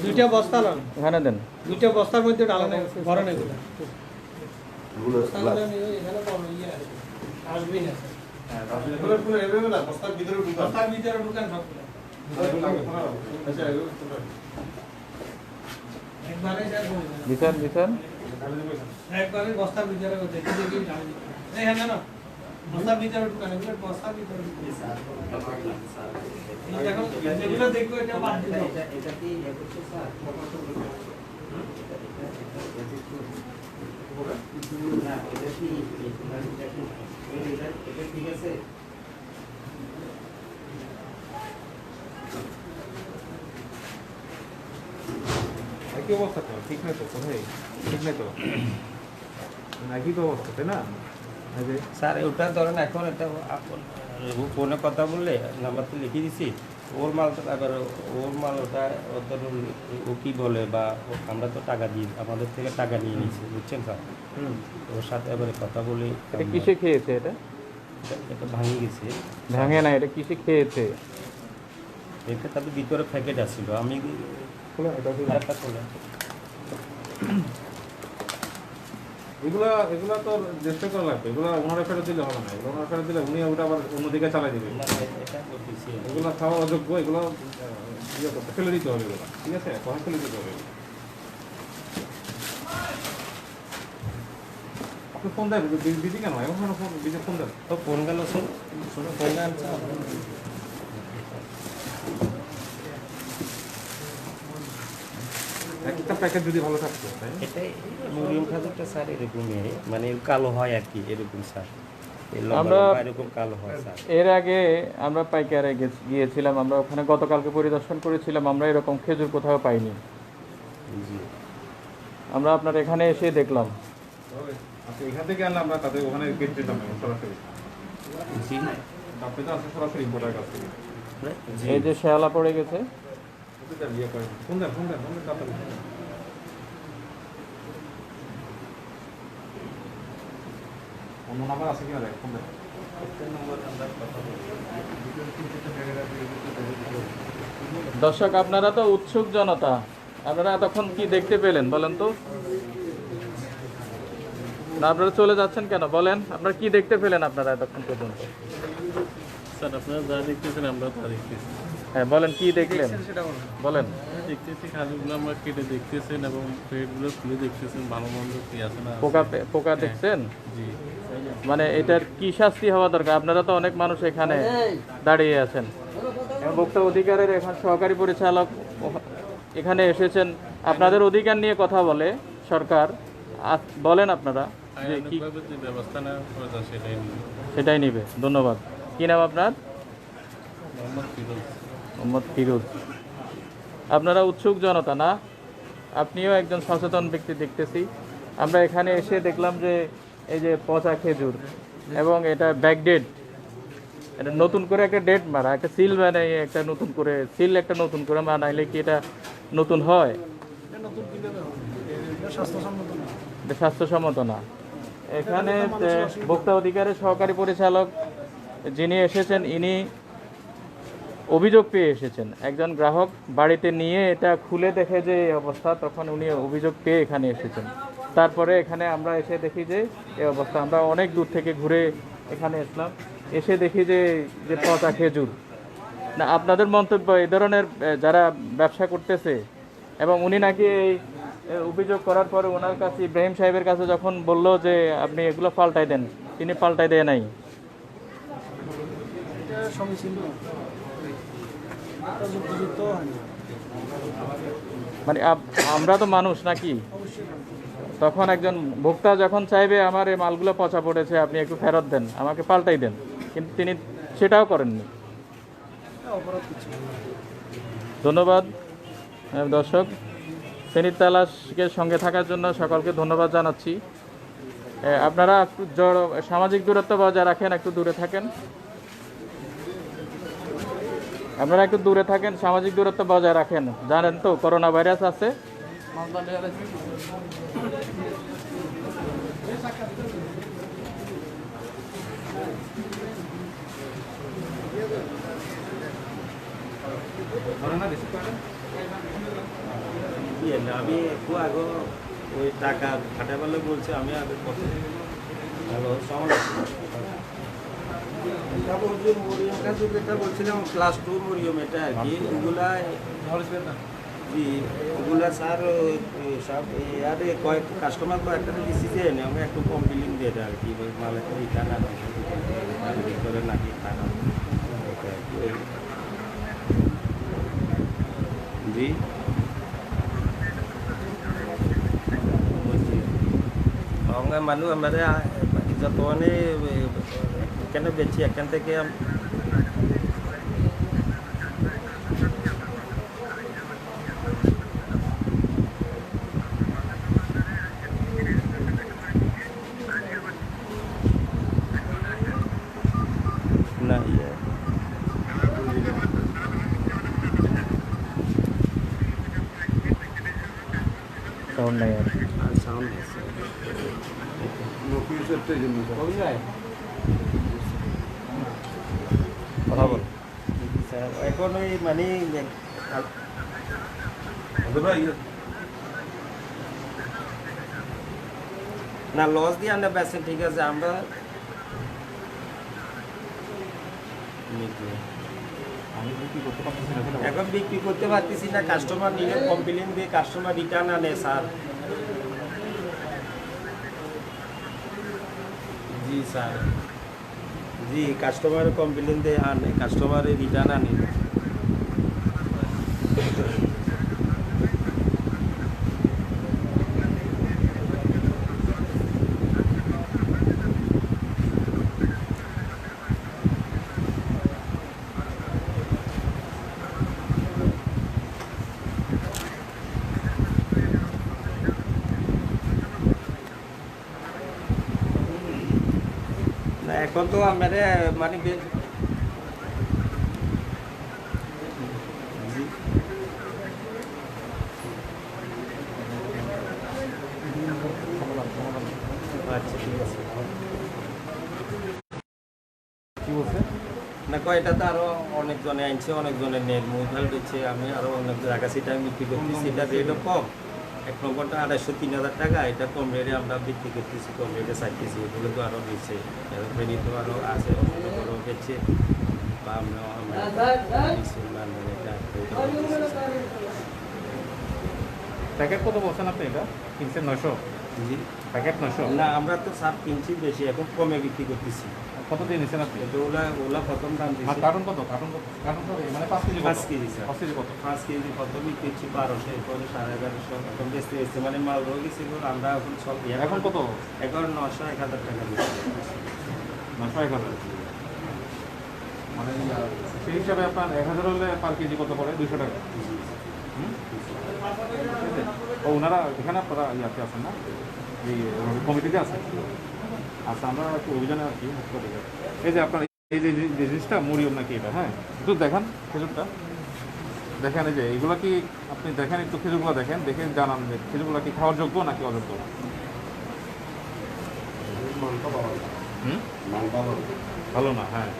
দুইটা বস্তা লন, এখানে দেন। দুইটা বস্তার মধ্যে ডালানো ভরেন এগুলো বস্তাগুলো নিয়ে এখানে বড় ইয়ে আছে আসবেই না এগুলো পুরো এভাবে না বস্তার ভিতরে ঢুকান বস্তার ভিতরে ঢুকান সবগুলো আচ্ছা এগুলো তুলে একবারে যা করে বিছান বিছান, একবারে বস্তার ভিতরে দেখি দেখি ঢালি এই হ্যাঁ না বস্তার ভিতরে ঢুকান এগুলো বস্তার ভিতরে ঢুকান দেখো যেগুলো দেখবো এটা বাদ দিয়ে দাও এটা কি করছে স্যার না এটা কি এটা ঠিক আছে একই অবস্থা তো ঠিক নাই তো কোথায় ঠিক নাই তো একই তো অবস্থা তাই না স্যার ওটা ধরেন এখন এটা ফোনে কথা বললে নাম্বার তো লিখে দিছি ওর মাল তো এবার ওর মাল ওটা ও কি বলে বা আমরা তো টাকা দিই আমাদের থেকে টাকা নিয়ে নিচ্ছি বুঝছেন স্যার ওর সাথে এবারে কথা বলি এটা কিসে খেয়েছে? এটা এটা ভাঙে গেছে ভাঙে না, এটা কিসে খেয়েছে? এটা তাদের ভিতরে প্যাকেট আসছিল আমি একটা খোলা এগুলা এগুলা তো চেষ্টা করা লাগবে, এগুলা ওনারা ফেরত দিলে হবে না, এগুলো ওনারা ফেরত দিলে উনি ওটা আবার অন্যদিকে চালাই দিবে। এটা করতেছি এগুলো খাওয়া অযোগ্য, এগুলো ইয়ে করতে ফেলে দিতে হবে এগুলো, ঠিক আছে? কখন ফেলে দিতে হবে? আপনি ফোন দেন বিধি কেন এখন কেন ফোন বিধি ফোন দেন? তো ফোন গেল স্যার, ফোন আনছে একটা প্যাকেট যদি ভালো থাকতো, তাই না? এটাই মরিয়ম খাজুরটা স্যার এরকমই, মানে কালো হয় আর কি, এরকম স্যার আমরা এরকম কালো হয় স্যার। এর আগে আমরা পাইকারে গিয়েছিলাম, আমরা ওখানে গতকালকে পরিদর্শন করেছিলাম, আমরা এরকম খেজুর কোথাও পাইনি। জি আমরা আপনার এখানে এসে দেখলাম। আচ্ছা, এখান থেকে আনলে আমরা তাদের ওখানে গেট দিতাম না সরাসরি, জি আপনি তো আসলে সরাসরি ইম্পোর্টার কাছ থেকে এই যে শেয়ালা পড়ে গেছে, ইয়ে করেন। ফোন দেন ফোন দেন ফোন দেন তাড়াতাড়ি। অন্য নাম্বার আছে কিনা দেখ, ফোন দেন। দর্শক আপনারা তো উৎসুক জনতা, আপনারা এতক্ষণ কি দেখতে পেলেন বলেন তো? না আপনারা চলে যাচ্ছেন কেন বলেন? আপনারা কি দেখতে পেলেন আপনারা এতক্ষণ পর্যন্ত? স্যার আপনারা যা দেখতেছেন আমরা তা দেখতেছি। হ্যাঁ বলেন, কি দেখলেন বলেন। দেখতেছি খাজুরগুলো আমরা কেটে দেখতেছেন এবং প্লেটগুলো খুলে দেখতেছেন, ভালো মন্দ কি আছে না আছে। পোকা দেখছেন? জি মানে এটার কি শাস্তি হওয়া দরকার? আপনারা তো অনেক মানুষ এখানে দাঁড়িয়ে আছেন, ভোক্তা অধিকারের এখন সহকারী পরিচালক এখানে এসেছেন, আপনাদের অধিকার নিয়ে কথা বলে সরকার। বলেন আপনারা যে কি আইনানুগভাবে যে ব্যবস্থা নেওয়া প্রয়োজন সেটাই নিয়ে। সেটাই নিবে। ধন্যবাদ। কি নাম আপনার? মোহাম্মদ ফিরোজ। মোহাম্মদ ফিরোজ। আপনারা উৎসুক জনতা না? আপনিও একজন সচেতন ব্যক্তি দেখতেছি। আমরা এখানে এসে দেখলাম যে এই যে পচা খেজুর এবং এটা ব্যাকডেট, এটা নতুন করে একটা ডেট মারা, একটা সিল বানাই, একটা নতুন করে সিল একটা নতুন করে বানাইলে কি এটা নতুন হয়? এটা স্বাস্থ্যসম্মত না। এখানে ভোক্তা অধিকারের সহকারী পরিচালক যিনি এসেছেন, ইনি অভিযোগ পেয়ে এসেছেন। একজন গ্রাহক বাড়িতে নিয়ে এটা খুলে দেখে যে এই অবস্থা, তখন উনি অভিযোগ পেয়ে এখানে এসেছেন। তারপরে এখানে আমরা এসে দেখি যে এই অবস্থা। আমরা অনেক দূর থেকে ঘুরে এখানে আসলাম, এসে দেখি যে যে পচা খেজুর। না আপনাদের মন্তব্য এই ধরনের যারা ব্যবসা করতেছে, এবং উনি নাকি এই অভিযোগ করার পরে ওনার কাছে ইব্রাহিম সাহেবের কাছে যখন বললো যে আপনি এগুলো পাল্টাই দেন, তিনি পাল্টাই দেয় নাই। মানে আমরা তো মানুষ নাকি? তখন একজন ভোক্তা যখন চাইবে আমার এই মালগুলো পচা পড়েছে, আপনি একটু ফেরত দেন, আমাকে পাল্টাই দেন, কিন্তু তিনি সেটাও করেননি। ধন্যবাদ দর্শক, ফেনীর তালাশকে সঙ্গে থাকার জন্য সকলকে ধন্যবাদ জানাচ্ছি। আপনারা একটু সামাজিক দূরত্ব বজায় রাখেন, একটু দূরে থাকেন, আপনারা একটু দূরে থাকেন, সামাজিক দূরত্ব বজায় রাখেন। জানেন তো করোনা ভাইরাস আছে। আমি একটু আগে ওই টাকা খাটাবেলা বলছে, আমি আগে কত হ্যালো যেটা বলছিলাম ক্লাস 2 মরিয়ম, এটা আর কি ওগুলা জি ওগুলা স্যার সব আরে কয়েক কাস্টমার তো একটা দিচ্ছি যে আমি একটু কম বিলিং দিয়ে দেয় আর কি, মালের রিটার্ন আর ভিতরে নাকি টাকা জি আমরা মানুষ আমাদের যত এখানে বেশি এখান থেকে না সাউন্ড নাই আর সাউন্ড কথা বল। এখন ওই মানে না লস দিয়ে আনলে বেচেন ঠিক আছে, আমরা এখন বিক্রি করতে পারতেছি না, কাস্টমার নিলে কমপ্লেন দিয়ে কাস্টমার রিটার্ন আনে স্যার। জি স্যার, জি কাস্টমার কমপ্লেন দিয়ে আনে, কাস্টমারে রিটার্ন আনে। না এখন তো আমাদের মানে আচ্ছা ঠিক আছে। কি বলছে? না কয়টা তো আরো অনেকজনে আনছে, অনেকজনে নেট মোবাইল দিচ্ছে, আমি আরো অনেক জায়গা সেটা আমি বিক্রি করতেছি, এটা রেটও কম। 1 নম্বরটা 250-3,000 টাকা, এটা কম রেটে আমরা বিক্রি করতেছি, কম রেটে চাইতেছি। এগুলো তো আরও দিচ্ছে, এরপরে তো আরও আছে, অন্য বেচছে বা আমরা প্যাকেট কত বলছেন আপনি? এটা কিনছেন 900? জি প্যাকেট 900? না আমরা তো সার কিনছি বেশি, এখন কমে বিক্রি করতেছি। কত দিয়ে নিচ্ছেন আপনি? তো ওলা প্রথম দাম আর দিচ্ছে কার্টন কত? কার্টন কত? কার্টন কত? মানে 5 কেজি? 5 KG sir. 5 কেজি কত? 5 কেজি কত বিক্রি হচ্ছে 1200, এরপরে 1150, এখন বেচতে বেচতে মানে মাল রয়ে গেছিল, আমরা এখন সব এখন কত? এখন 900-1000 টাকা দিচ্ছি। 900-1000? মানে সেই হিসাবে আপনার 1000 হলে পার কেজি কত পড়ে? 200 টাকা। হুম? ও ওনারা এখানে আপনারা ইয়াতে আছেন না, এই কমিটিতে আছেন? আচ্ছা, আমরা একটু অভিযানে আর কি। এই যে আপনার এই যে জিনিসটা মরিয়ম নাকি এটা? হ্যাঁ, একটু দেখান খেজুরটা, দেখেন। এই যে এইগুলো কি আপনি দেখেন, একটু খেজুরগুলো দেখেন, দেখে জানান যে খেজুরগুলো কি খাওয়ার যোগ্য নাকি অযোগ্য? হুম, ভালো না। হ্যাঁ,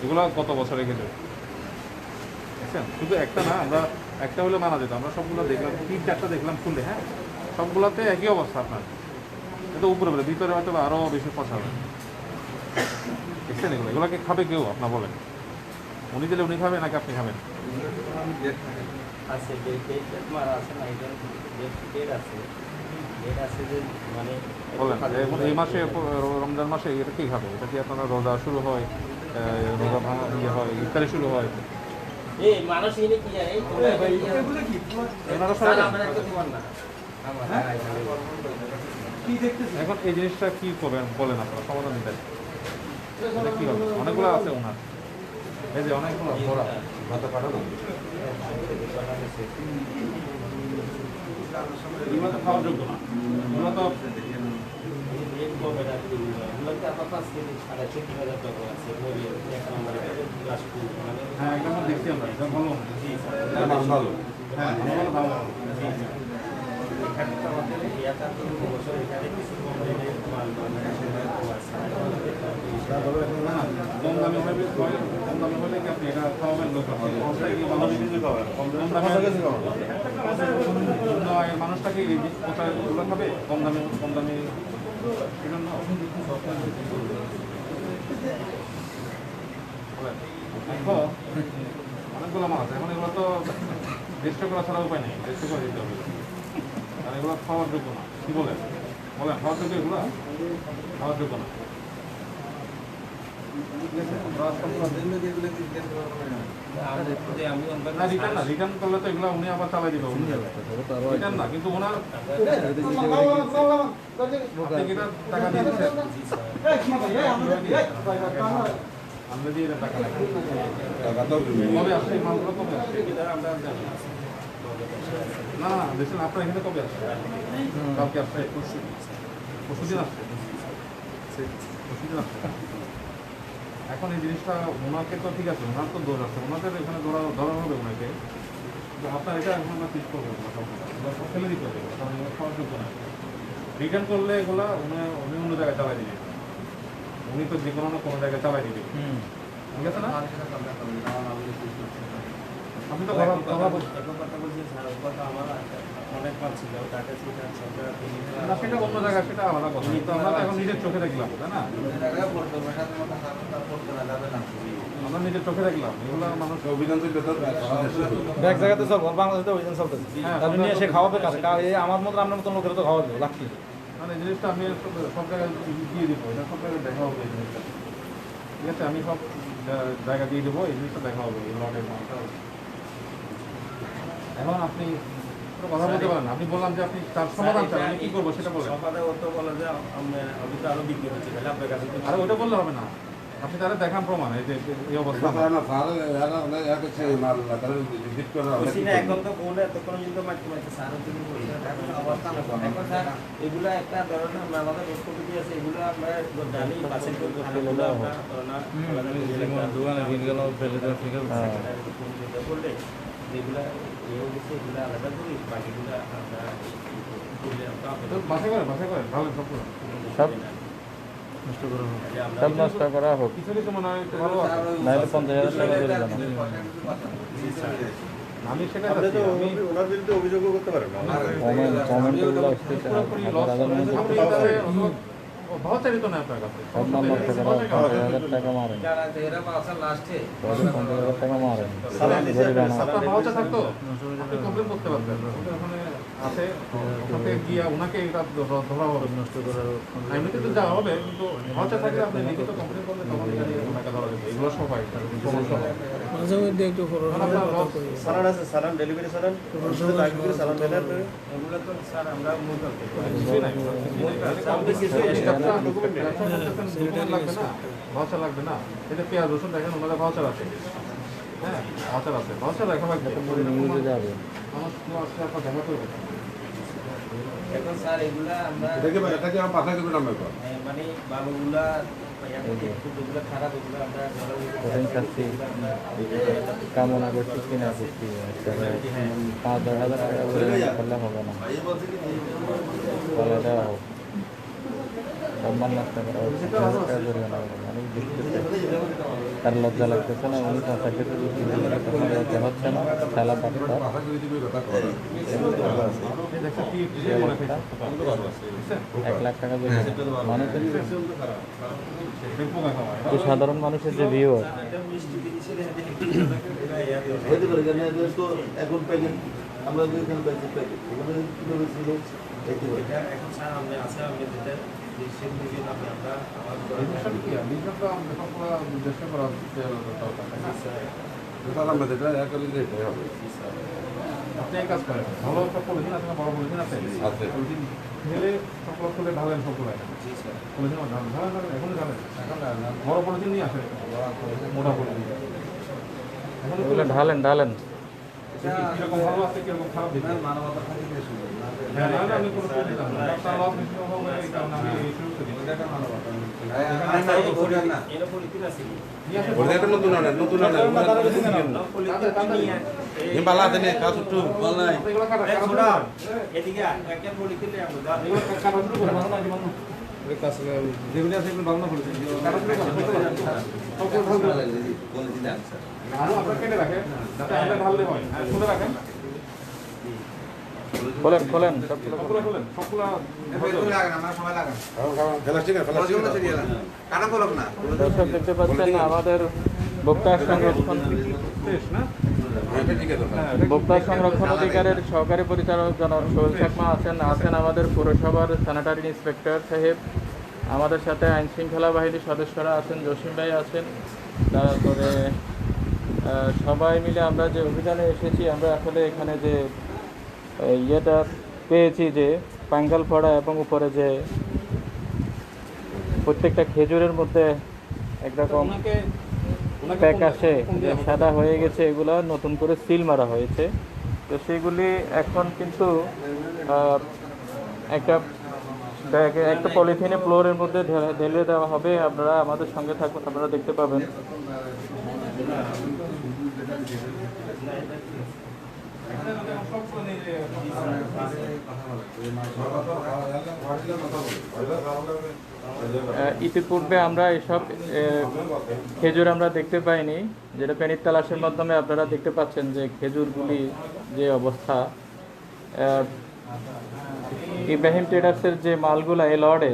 এগুলো কত বছরের খেজুর দেখছেন? শুধু একটা না, আমরা একটা হলে মানা যেত, আমরা সবগুলো দেখলাম, 3-4টা দেখলাম খুলে। হ্যাঁ, সবগুলোতে একই অবস্থা আপনার, কিন্তু উপরে উপরে, ভিতরে হয়তো আরও বেশি পচা হবে। দেখছেন এগুলো? এগুলোকে খাবে কেউ? আপনার বলেন, উনি দিলে উনি খাবে নাকি আপনি খাবেন? আছে ডেট মারা আছে না, এটা ডেট আছে, ডেট আছে যে মানে বলেন এই মাসে, রমজান মাসে এটা কি খাবে? এটা কি আপনার রোজা শুরু হয়, রোজা ভাঙা ইয়ে হয়, ইফতারি শুরু হয়? এই মানুষ এনে কি এই ওনারা সবাই আমরা একটু তোমার না আমার এখন এই জিনিসটা কি করবেন বলেন, আপনারা সমাধান দিবেন? এটা কি হবে? অনেকগুলো আছে ওনার, এই যে অনেকগুলো ভরা ভাতা পাঠানো, এগুলো তো খাওয়ার যোগ্য না। এগুলো তো হ্যাঁ, এটা আমরা দেখছি, আমরা এটা ভালো ভালো। হ্যাঁ, ভালো ভালো। কম দামি হলে কম দামি হলে কি আপনি এটা খাওয়াবেন? মানুষটাকে কোথায় ওগুলো খাবে? কম দামি জন্য অনেকগুলো মাছ এখন, এগুলো তো রেজিস্টার করা ছাড়া উপায় নেই, রেজিস্টার করে দিতে হবে। আর এগুলো খাওয়ার যোগ্য না। কি বলেন? বলেন খাওয়ার যোগ্য? এগুলো খাওয়ার যোগ্য না। রিটার্ন করলে তো এগুলো উনি আবার চালাই দিবে। রিটার্ন না, কিন্তু ওনার আপনি কি টাকা দিয়ে দিচ্ছেন? আমরা দিয়ে টাকা কবে আসছে? মালগুলো কবে আসছে? না না, দেখছেন আপনার এখানে কবে আসছে? কালকে আসছে? পরশুদিন আসছে? পরশুদিন আসছে। এখন এই জিনিসটা ওনাকে তো ঠিক আছে, ওনার তো দোষ আছে, ওনাদের এখানে ধরা হবে ওনাকে, কিন্তু আপনার এটা এখন আমরা ঠিক করবো, ফেলে দিতে হবে, কারণ এগুলো খাওয়ার যোগ্য না। রিটার্ন করলে এগুলা উনি অন্য জায়গায় চালাই দিবে, উনি তো যে কোনো না কোনো জায়গায় চালাই দিবে, ঠিক আছে না? আপনি তো কথা বলছি, আমার অনেক মাল ছিল তার কাছে এটা সরকার না, সেটা অন্য জায়গায়, সেটা আলাদা কথা। তো আমরা তো এখন নিজের চোখে দেখলাম, তাই না? আমরা নিজের চোখে দেখলাম, এগুলো মানুষ অভিযান চলবে তো এক জায়গাতে সব বাংলাদেশে অভিযান চলতেছে তাহলে নিয়ে সে খাওয়াবে কাছে এই আমার মতো আপনার মতো লোকেরা তো খাওয়াবে লাকি মানে জিনিসটা আমি সব জায়গায় দিয়ে দিব, এটা সব জায়গায় দেখা হবে এই জিনিসটা, ঠিক আছে? আমি সব জায়গা দিয়ে দেবো, এই জিনিসটা দেখা হবে এই লটের মালটা। এখন আপনি কোনো কথা বলতে পারেন, আপনি বললাম যে আপনি তার সমাধান চান, আমি কি করবো সেটা বলেন। সকালে অত বলা যে আমি তো আরো বিক্রি হচ্ছে তাহলে আপনার কাছে আরে ওটা বললে হবে না, আপনি তারা দেখান প্রমাণ, এই যে এই অবস্থা। বলছি না, এখন তো বলে এতক্ষণ কিন্তু মাইতে মাইতে স্যার জন্য বলি এখন স্যার এগুলো একটা ধরনের আমাদের প্রস্তুতি আছে, এগুলো আমরা জানি বাসের এগুলো আমরা দোকানে কিনে গেল ফেলে দেওয়া ঠিক আছে বললে যেগুলো এগুলো আলাদা করি, বাকিগুলো আমরা তো বাছাই করেন ভালো সবগুলো। সব সব নষ্ট করা হোক, কিছু কিছু মনে হয় একটু ভালো আছে। নাহলে 50,000 টাকা জরিমানা। আমি সেটা আপনি তো আমি ওনার বিরুদ্ধে অভিযোগও করতে পারেন না। কমেন্টগুলো আসতেছে পুরোপুরি লস আপনি তাহলে ভাউচারই তো না আপনার কাছে, সব নাম নষ্ট করা হোক, 50,000 টাকা মারেন, যারা এরা পাশা লাস্টে 50,000 টাকা মারেন জরিমানা। আপনার ভাউচার থাকতো আপনি কমপ্লেন করতে পারতেন, ওটা ওখানে আছে, ওখানে গিয়ে ওনাকে এটা ধরা হবে, নষ্ট করার এমনিতে তো যাওয়া হবে, কিন্তু ভাউচার থাকলে আপনি লিখিত কমপ্লেন করলে তখন এখানে ওনাকে ধরা যাবে, এগুলো সবাই সমস্যা হবে। মাঝে মধ্যে একটু আপনার লস সালান আছে, সালান ডেলিভারি সালান সালান দেন আপনার এগুলো তো স্যার আমরা মূল কিছুই নাই, লাগবে না, ভাউচার লাগবে না। এটা পেঁয়াজ রসুন দেখেন ওনাদের ভাউচার আছে, হ্যাঁ ভাউচার আছে, ভাউচার রাখা লাগবে। নিউজে যাবে। মানুষ কেউ আসলে আপনার দেখা করবে। এখন স্যার এগুলা আমরা এটাকে আমার পাঠা দেবেন আমরা মানে বাবুগুলা যেগুলো খারাপ এগুলো আমরা কঠিন শাস্তি কামনা করছি কিনা করছি, 5,000 টাকা জরিমানা করলে হবে না, তাহলে দেওয়া হোক, সম্মান নষ্ট করা হোক, 50,000 টাকা জরিমানা হবে। মানুষ দেখতেছে, তার লজ্জা লাগতেছে না, উনি কথা খেতে লজ্জা হচ্ছে না, খেলা পাঠা $1,00,000 টাকা জরিমানা। মানুষের যে সাধারণ মানুষের যে ভিউ হতে পারে কেন তো এখন প্যাকেট আমরা যদি এখানে প্যাকেট এখানে কিভাবে ছিল দেখতে পারি এখন স্যার আমরা আছে আমরা যেটা দেশের মিলিয়ন আমরা আমার বিজনেসটা কি আর বিজনেসটা আমরা সবগুলো চেষ্টা করা দরকার, তাই না? তাহলে আমরা যেটা করে দিলে এটাই হবে। আপনি এই কাজ করেন, ভালো একটা পলিথিন আছে না, বড় পলিথিন আছে, আছে। পলিথিন ঢেলে সবগুলো খুলে ঢালেন সবগুলো পলিথিন ঢালেন, এখনই ঢালেন, এখন বড় পলিথিন নিয়ে আসেন, মোটা পলিথিন এখন এগুলো ঢালেন ঢালেন। কিরকম ভালো আছে কিরকম খারাপ দিচ্ছে। হ্যাঁ, না, না, আমি কোনো কিছু দিতাম না। ডাক্তার লস বেশি হবে এই কারণে আমি এই শুরু করি। এর পলিথিন আছে নিয়ে আসেন। ওটা একটা নতুন আনেন নিম্বালা দেনে কাজ একটু ভালো নাই এগুলো কাটা এই কাটা ছোড়া এদিকে একটা পলিথিন নিয়ে আমরা এগুলো কাটা শুরু করে ভালো লাগে মানুষ যেগুলো আছে এগুলো বাংলা বলেছেন কাটা শুরু করে সবগুলো ঢালতে হবে। আরো আপনার কেটে রাখেন যাতে আমরা ঢাললে হয়, হ্যাঁ খুলে রাখেন, খোলেন খোলেন সবগুলো সবগুলো খুলেন, সবগুলো ফেলাস্টিক দর্শক দেখতে পাচ্ছেন আমাদের ভোক্তা সংরক্ষণ শেষ না? এটা ঠিক আছে ভোক্তা সংরক্ষণ অধিকারের সহকারী পরিচালক জনাব সোহেল চাকমা আছেন আমাদের পৌরসভার স্যানিটারি ইন্সপেক্টর সাহেব, আমাদের সাথে আইন শৃঙ্খলা বাহিনীর সদস্যরা আছেন, জসিম ভাই আছেন, তারপরে সবাই মিলে আমরা যে অভিযানে এসেছি, আমরা আসলে এখানে যে ইয়েটা পেয়েছি যে পাঙ্গাল ফড়া এবং উপরে যে প্রত্যেকটা খেজুরের মধ্যে একরকম প্যাক আসে সাদা হয়ে গেছে, এগুলো নতুন করে সিল মারা হয়েছে। তো সেগুলি এখন কিন্তু একটা পলিথিনে ফ্লোরের মধ্যে ঢেলে দেওয়া হবে। আপনারা আমাদের সঙ্গে থাকুন, আপনারা দেখতে পাবেন। ইতিপূর্বে আমরা এসব খেজুর আমরা দেখতে পাইনি, যেটা পেনির তালাশের মাধ্যমে আপনারা দেখতে পাচ্ছেন যে খেজুরগুলি যে অবস্থা, ইব্রাহিম ট্রেডার্সের যে মালগুলা এই লড়ে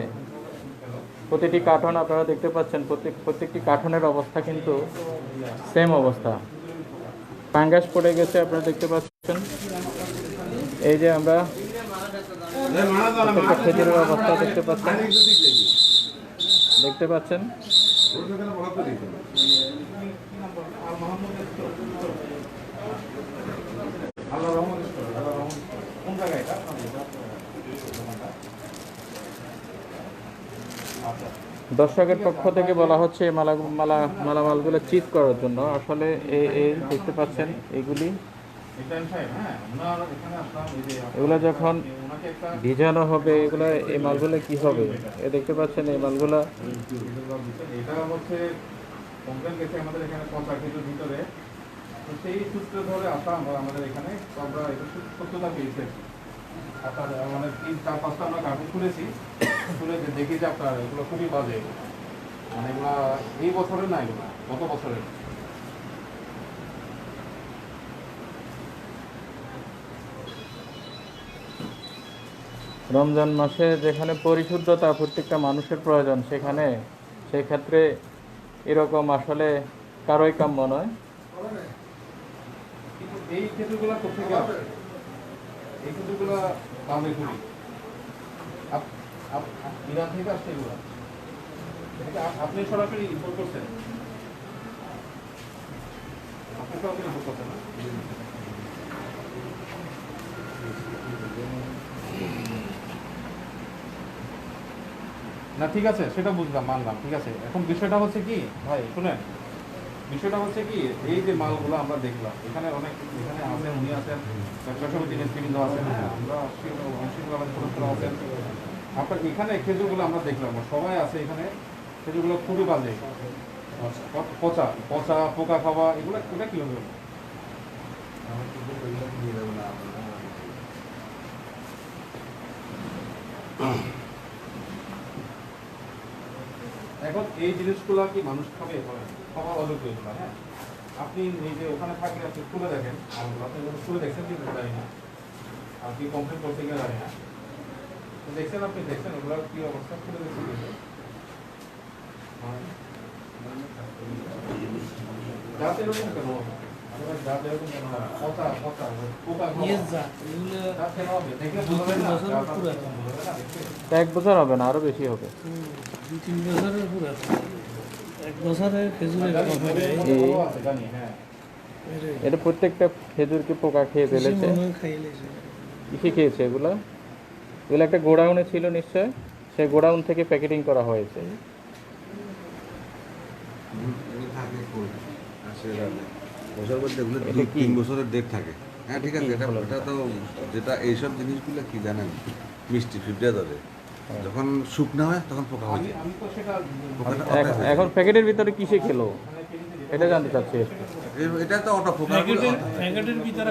প্রতিটি কার্টন আপনারা দেখতে পাচ্ছেন, প্রত্যেকটি কার্টনের অবস্থা কিন্তু সেম অবস্থা, ফাঙ্গাস পড়ে গেছে আপনারা দেখতে পাচ্ছেন। এই যে আমরা প্রত্যেকটা খেজুরের অবস্থা দেখতে পাচ্ছেন। দর্শকের পক্ষ থেকে বলা হচ্ছে মালামালগুলো চিট করার জন্য। আসলে এই দেখতে পাচ্ছেন এগুলো যখন ভিজানো হবে এগুলো এই মালগুলো কি হবে দেখতে পাচ্ছেন। এই মালগুলা এটা হচ্ছে কমপ্লেন গেছে আমাদের এখানে পচা খেজুর ভিতরে, তো সেই সূত্র ধরে আসা আমাদের এখানে আমরা এটা সত্যতা পেয়েছি। আপনার মানে 3-4-5টা আমরা কার্টুন খুলেছি, খুলে দেখি যে আপনার এগুলো খুবই বাজে, মানে এগুলা এই বছরের না, এগুলো গত বছরের। রমজান মাসে যেখানে পরিশুদ্ধতা প্রত্যেকটা মানুষের প্রয়োজন, সেই ক্ষেত্রে এরকম আসলে কারোই কাম্য নয়। এই খেজুরগুলো কোথেকে আসে? এই খেজুরগুলো দামে খুবই ইরান থেকে আসছে। এগুলো আপনি সরাসরি ইম্পোর্ট করছেন? আপনি সরাসরি ইম্পোর্ট করছেন না? না ঠিক আছে, সেটা বুঝলাম, মানলাম, ঠিক আছে। এখন বিষয়টা হচ্ছে কি ভাই শুনেন, বিষয়টা হচ্ছে কি এই যে মালগুলো আমরা দেখলাম এখানে আছেন, উনি আছেন, ব্যবসা সমিতি নেতৃবৃন্দ আছেন, আমরা সদস্যরা আছেন। আপনার এখানে খেজুরগুলো আমরা দেখলাম সবাই আছে এখানে, খেজুরগুলো খুবই বাজে, পচা পোকা খাওয়া, এগুলো কি হবে? এখন এই জিনিসগুলো কি মানুষ খাবে? খাওয়া অযোগ্য এগুলো। হ্যাঁ, আপনি এই যে ওখানে থাকলে আপনি খুলে দেখেন, আপনি যখন খুলে দেখছেন কি জানি না, আপনি কমপ্লেন করতে গেলে জানি না, দেখছেন, আপনি দেখছেন ওগুলো কি অবস্থা, খুলে দেখছেন যাতে এরকম কেন হবে? যাতে এরকম কেন হবে? পোকা পোকা হবে, দেখে বুঝবেন না। 1 বছর হবে না, আরো বেশি হবে। 2-3 বছরের উপর আছে। 1 বছরের খেজুরের এটা প্রত্যেকটা খেজুরকে পোকা খেয়ে ফেলেছে। কি খেয়েছে এগুলো একটা গোডাউনে ছিল নিশ্চয়, সেই গোডাউন থেকে প্যাকেটিং করা হয়েছে। বছর মধ্যে এগুলো 3 বছরের ডেট থাকে। হ্যাঁ ঠিক আছে, এটা তো যেটা এইসব জিনিসগুলো কি জানেন, মিষ্টি ফিফটিয়া ধরে যখন শুকনো হয় তখন পোকা হয়ে যায়। এখন প্যাকেটের ভিতরে কিসে খেলো এটা জানতে চাচ্ছি। এটা তো অটো পোকা প্যাকেটের ভিতরে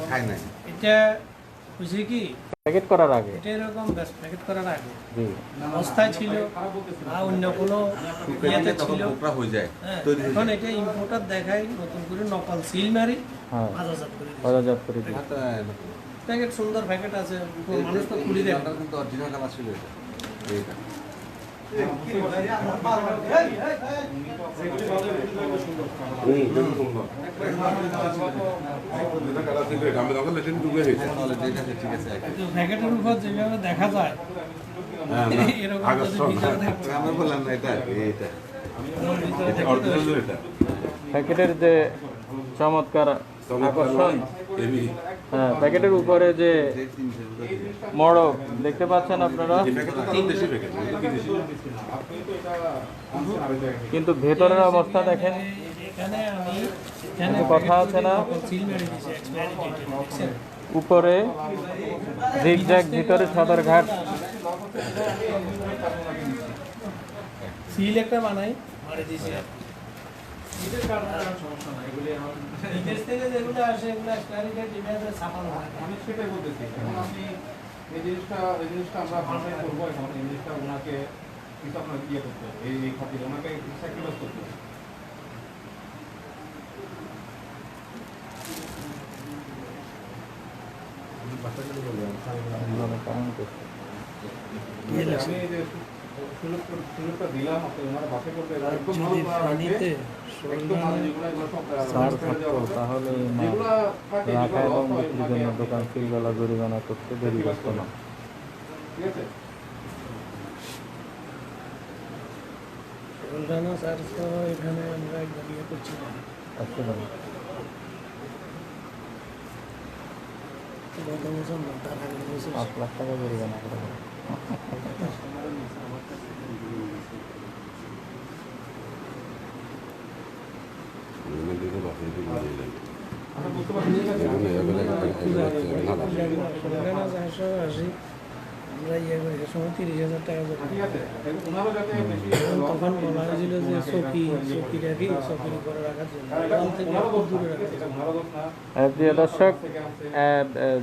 খায় নাই। এটা বুঝি কি প্যাকেট করার আগে, এটা এরকম প্যাকেট করার আগে অবস্থায় ছিল বা অন্য কোনো ইয়েতে ছিল, পোকা হয়ে যায়। এখন এটা ইম্পোর্টার দেখায় নতুন করে নকল সিল মারি বাজারজাত করে দিই। প্যাকেট সুন্দর প্যাকেট আছে, মানুষ তো খুলি দেখে, কিন্তু অরিজিনাল কালার ছিল এটা। প্যাকেটের উপর যেভাবে দেখা যায় প্যাকেটের যে চমৎকার আকর্ষণ, হ্যাঁ প্যাকেটের উপরে যে মড়ক দেখতে পাচ্ছেন আপনারা, কিন্তু ভেতরের অবস্থা দেখেন। কথা আছে না, উপরে জিগজ্যাগ, ভিতরে সদরঘাট। সিল একটা বানাই বিদেশ থেকে যেগুলো আসে এগুলো আমি সেটাই বলতেছি। এখন আপনি এই জিনিসটা আমরা ভাষায় করবো, এখন এই জিনিসটা ওনাকে কিন্তু আপনার ইয়ে করতে হবে, এই খাতিরে ওনাকে স্যাক্রিফাইস করতে হবে। আমি এই যে সুযোগটা দিলাম আপনি ওনারা বাছাই করতে একদম ভালো করার আগে একদম মাল যেগুলো এগুলো সব তাহলে যেগুলো থাকে রাখা যেগুলো এবং loss হয়, বিক্রির থাকে জন্য আপনি দোকান ফিলবেলা জরিমানা করতে দেরি করতো না। ঠিক আছে রানা স্যার এখানে আমরা একদম ইয়ে করছি না আচ্ছা দাদা। গত বছর না তার আগের বছর 5 লাখ টাকা জরিমানা করে দেবো। আমরা বুঝতে পারছি ঠিক আছে রানা 480 আমরা ইয়ে করি সে সময় 30,000 টাকা করে ঠিক আছে ওনারা যাতে বেশি তখন বলা হয়েছিল যে চকি রাখি চকির উপরে রাখার জন্য ওখান থেকে খুব দূরে রাখার জন্য। ওনারা দোষ না প্রিয় দর্শক,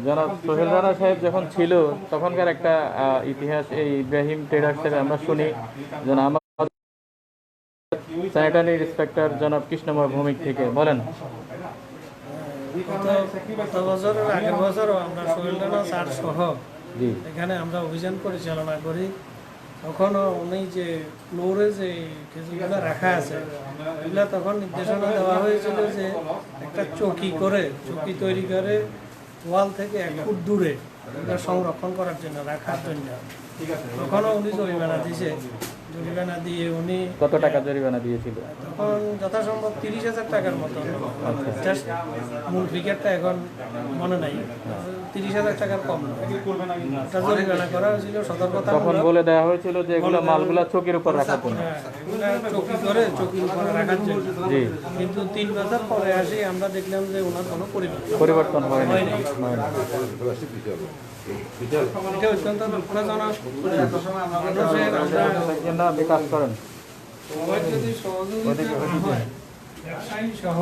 জনাব সোহেল রানা সাহেব যখন ছিল তখনকার একটা ইতিহাস এই ইব্রাহিম ট্রেডার্সের আমরা শুনি। যেন আমার স্যানিটারি ইন্সপেক্টর জনাব কৃষ্ণময় ভৌমিক থেকে বলেন। গত বছরের আগের বছরও আমরা সোহেল রানা স্যার সহ জি এখানে আমরা অভিযান পরিচালনা করি। তখনও উনি যে ফ্লোরে যে খেজুরগুলো রাখা আছে এগুলো তখন নির্দেশনা দেওয়া হয়েছিল যে একটা চকি তৈরি করে ওয়াল থেকে 1 ফুট দূরে এগুলো সংরক্ষণ করার জন্য রাখার জন্য। তখনও উনি জরিমানা দিয়েছে, জরিমানা দিয়ে উনি কত টাকা জরিমানা দিয়েছিল? তখন যথাসম্ভব 30,000 টাকার মতো। জাস্ট মূল ফিগারটা এখন মনে নাই, 30,000 টাকার কম নয়। এটা জরিমানা করা হয়েছিল সতর্কতা। তখন বলে দেওয়া হয়েছিল যে এগুলো মালগুলা চকির উপর রাখার জন্য। চকির উপরে রাখার জন্য। জি, কিন্তু 3 বছর পরে আসি আমরা দেখলাম যে ওনার কোনো পরিবর্তন হয়নি। এটা অত্যন্ত দুঃখজনক। মানুষের মানুষের জন্য আপনি কাজ করেন। সবাই যদি সহযোগিতা না হয়, ব্যবসায়ী সহ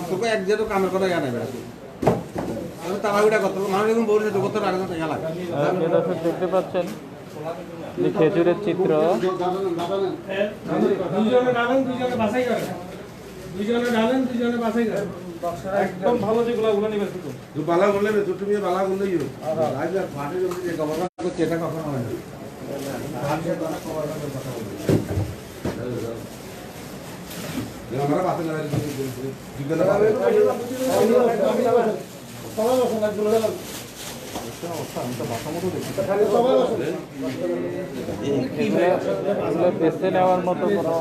তোকে এক যেহেতু কামের কথা জানাই তাড়াহুড়া করতে মানুষ এখন বলছে তো কত আগে তো গেলা প্রিয় দর্শক, দেখতে পাচ্ছেন যে খেজুরের চিত্র। দুজনে ডালেন, দুজনে বাছাই করেন, দুজনে ডালেন, দুজনে বাছাই করেন। একদম ভালো যেগুলো ওগুলো নিবে শুধু বালা বললে ছোট মেয়ে বালা বললেই রাজা ফাটে যে গভর্নর করছে এটা কখনো হয় না। আমরা বাসে না এগুলো বেছে নেওয়ার মতো কোনো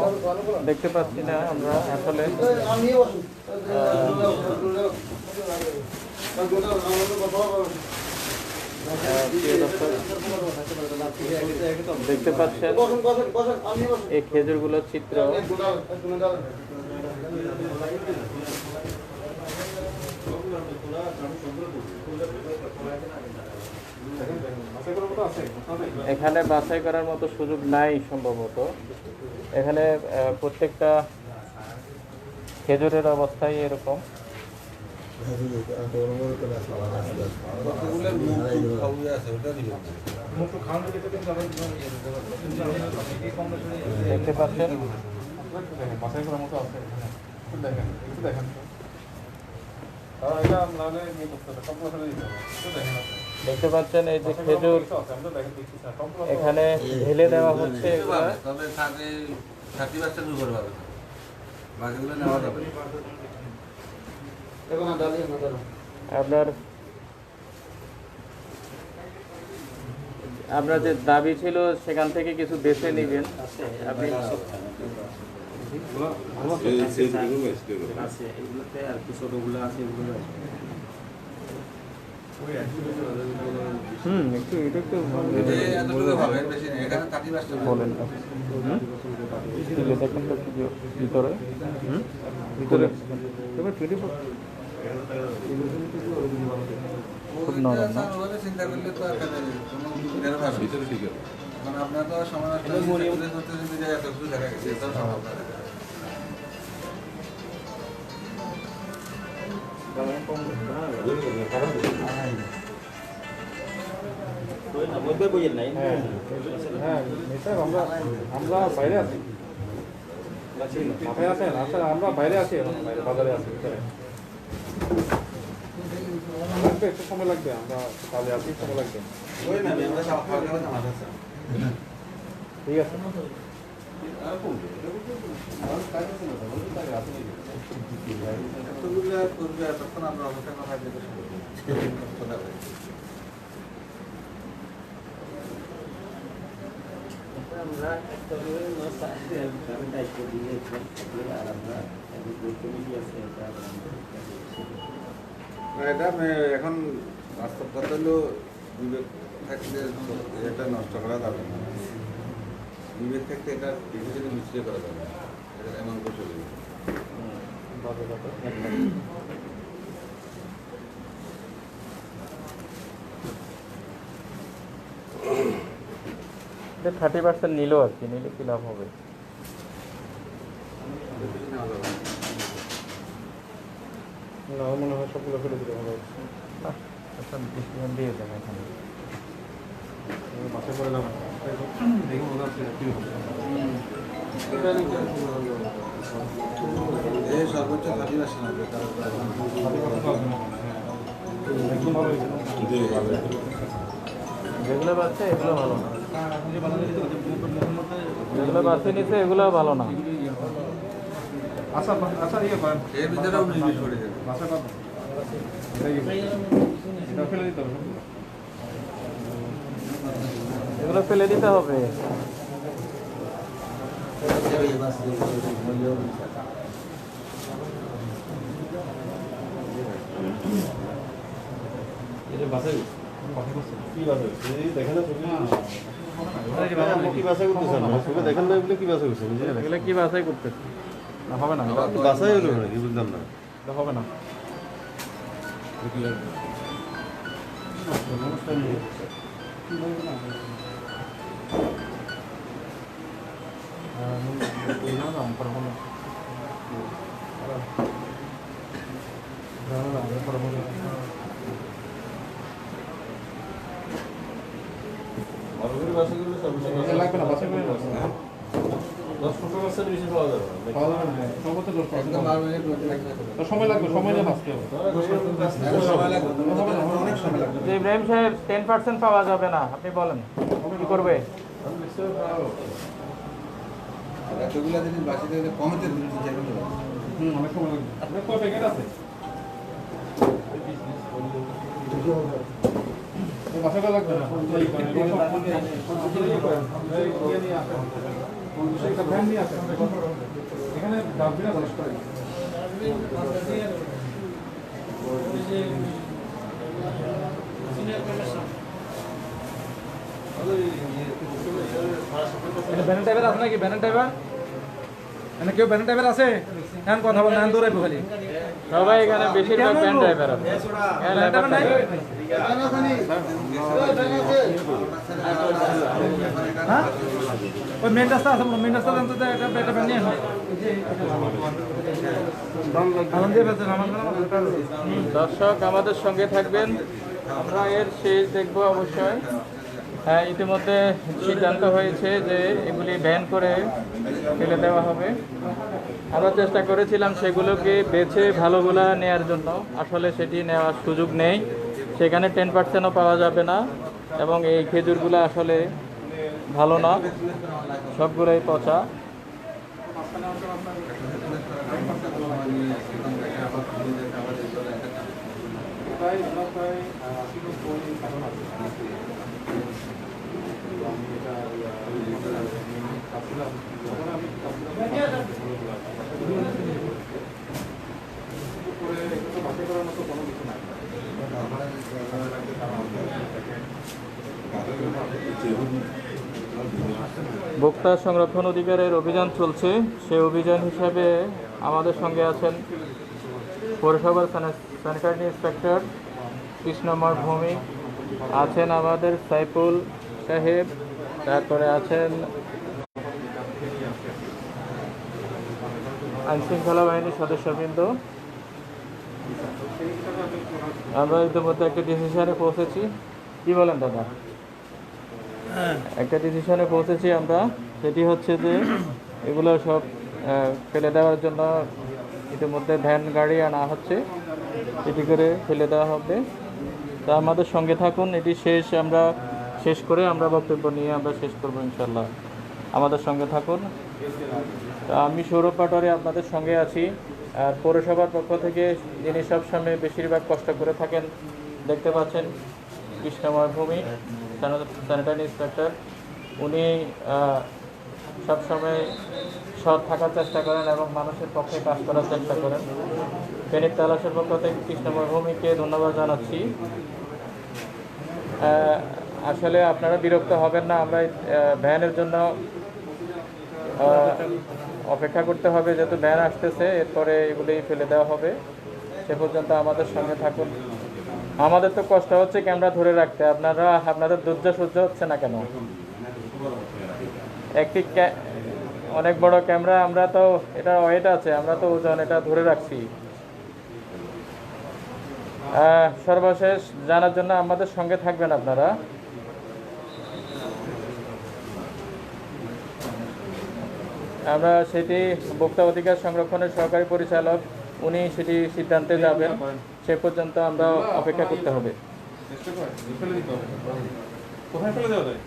দেখতে পাচ্ছি না আমরা আসলে। দেখতে পাচ্ছেন এই খেজুরগুলোর চিত্র। এখানে বাছাই করার মতো সুযোগ নাই সম্ভবত। এখানে প্রত্যেকটা খেজুরের অবস্থাই এরকম। দেখতে পাচ্ছেন বাছাই করার মতো আছে। দেখেন একটু দেখেন এটা নাহলে নিয়ে করতে হবে, সম্পূর্ণ দিতে হবে। একটু দেখেন দেখতে পাচ্ছেন এই যে খেজুর এখানে ঢেলে দেওয়া হচ্ছে। তবে সাথে 30% উপরে পাবে, বাকিগুলো নেওয়া যাবে। আপনার যে দাবি ছিল সেখান থেকে কিছু বেছে নেবেন আপনি। আছে এগুলোতে আর কি ছোটগুলো আছে এগুলো একটু এটা একটু এতটুকু হবে, বেশি নেই। এখানে 30% বলেন না। স্টিলে দেখেন তো কি ভিতরে ভিতরে খুব নরম না? ওভাবে চিন্তা করলে তো আর কোনো ভিতরে ঠিক হবে। মানে আপনার তো সময় করতে যদি এত কিছু দেখা গেছে, এটাও সম্ভব না। আমরা বাইরে আছি, মাথায় আছেন? আচ্ছা, আমরা বাইরে আছি, এখন বাইরে বাজারে আছি। লাগবে, একটু সময় লাগবে, আমরা কাজে আছি, সময় লাগবে। ঠিক আছে। তখন আমরা অবস্থা কথা আমরা একটা দায়িত্ব দিয়েছিলাম আর আমরা কমিটি আছে এটা এখন বাস্তব কথা হলো বিবেক থাকলে এটা নষ্ট করা যাবে না। বিবেক থাকতে এটা ডিসিশনে মিশ্র করা যাবে না, এটা এমন করে চলে যাবে। এটা 30% নিল আর কি, নিলে কি লাভ হবে? না, মনে হয় সবগুলো ফেলে দিলে ভালো হচ্ছে। আচ্ছা ডিসিশন দিয়ে দেন এখানে। মাসে করে নাম দেখি মনে হচ্ছে কি হবে। এই সর্বোচ্চ 30% হবে, একদম ভালো হয়েছে। যেগুলো বাচ্চা এগুলো ভালো না, যেগুলো বাচ্চা নিচ্ছে এগুলো ভালো না। আচ্ছা আচ্ছা, ইয়ে করেন, এর ভিতরেও নির্বিষ করে যাবে। মাসে পাবেন এটা ফেলে দিতে হবে। এগুলো ফেলে দিতে হবে। এগুলো কি বাছাই করতেছে? না হবে না, বাসাই হলো নাকি বুঝলাম না। এটা হবে না। লাগবে না, বাসে করে 10-15% বেশি পাওয়া যাবে না। সর্বোচ্চ 10%। তো সময় লাগবে, সময় নিয়ে বাঁচতে হবে। অনেক সময় লাগবে। যে ইব্রাহিম সাহেব 10% পাওয়া যাবে না, আপনি বলেন কি করবে? এতগুলা জিনিস বাঁচিয়ে দিলে কমতে দিতে চাইবেন তো। অনেক সময় লাগবে। আপনার কয় প্যাকেট আছে? বাসাটা লাগবে না। একটা ফ্যান নিয়ে আসেন, এখানে ডাস্টবিন আছে। ব্যানার টাইপের আছে নাকি? ব্যানার টাইপের মানে কেউ ব্যানার টাইপের আছে? এখন কথা বল না, দৌড়াইবো খালি। সবাই এখানে বেশিরভাগ ব্যান্ড ড্রাইভার আছে। হ্যাঁ, ওই মেন রাস্তা আছে, মেন রাস্তা জানতে একটা ব্যান নিয়ে আসো। দর্শক আমাদের সঙ্গে থাকবেন, আমরা এর শেষ দেখব অবশ্যই। হ্যাঁ, ইতিমধ্যে সিদ্ধান্ত হয়েছে যে এগুলি ব্যান করে ফেলে দেওয়া হবে। আমরা চেষ্টা করেছিলাম সেগুলোকে বেছে ভালোগুলা নেয়ার জন্য, আসলে সেটি নেওয়ার সুযোগ নেই। সেখানে 10%ও পাওয়া যাবে না, এবং এই খেজুরগুলো আসলে ভালো না, সবগুলোই পচা। কোনো কিছু নাই। ভোক্তা সংরক্ষণ অধিকারের অভিযান চলছে। সেই অভিযান হিসাবে আমাদের সঙ্গে আছেন পৌরসভার স্যানিটারি ইন্সপেক্টর কৃষ্ণময় ভৌমিক, আছেন আমাদের সাইফুল সাহেব, তারপরে আছেন আইনশৃঙ্খলা বাহিনীর সদস্যবৃন্দ। আমরা ইতিমধ্যে একটা ডিসিশনে পৌঁছেছি। কি বলেন দাদা? একটা ডিসিশনে পৌঁছেছি আমরা, সেটি হচ্ছে যে এগুলো সব ফেলে দেওয়ার জন্য ইতিমধ্যে ভ্যান গাড়ি আনা হচ্ছে, এটি করে ফেলে দেওয়া হবে। তা আমাদের সঙ্গে থাকুন, এটি আমরা শেষ করে আমরা বক্তব্য নিয়ে আমরা শেষ করবো ইনশাল্লাহ। আমাদের সঙ্গে থাকুন। তা আমি সৌরভ পাটোয়ারি আপনাদের সঙ্গে আছি। আর পৌরসভার পক্ষ থেকে যিনি সবসময় বেশিরভাগ কষ্ট করে থাকেন, দেখতে পাচ্ছেন কৃষ্ণময় ভৌমিক, স্যানিটারি ইন্সপেক্টর। উনি সবসময় সৎ থাকার চেষ্টা করেন এবং মানুষের পক্ষে কাজ করার চেষ্টা করেন। ফেনীর তালাশের পক্ষ থেকে কৃষ্ণময় ভৌমিককে ধন্যবাদ জানাচ্ছি। আসলে আপনারা বিরক্ত হবেন না, আমরা ভ্যানের জন্য অপেক্ষা করতে হবে, যেহেতু ভ্যান আসতেছে, এরপরে এগুলি ফেলে দেওয়া হবে। সে পর্যন্ত আমাদের সঙ্গে থাকুন। আমাদের তো কষ্ট হচ্ছে ক্যামেরা ধরে রাখতে, আপনাদের ধৈর্য সহ্য হচ্ছে না কেন? একটি অনেক বড় ক্যামেরা, আমরা তো এটা ওয়েট আছে, আমরা তো ওজন এটা ধরে রাখছি। সর্বশেষ জানার জন্য আমাদের সঙ্গে থাকবেন আপনারা। আমরা সেটি ভোক্তা অধিকার সংরক্ষণের সহকারী পরিচালক, উনি সেটি সিদ্ধান্তে যাবেন, সে পর্যন্ত আমরা অপেক্ষা করতে হবে। কোথায় ফেলে দেওয়া যায়?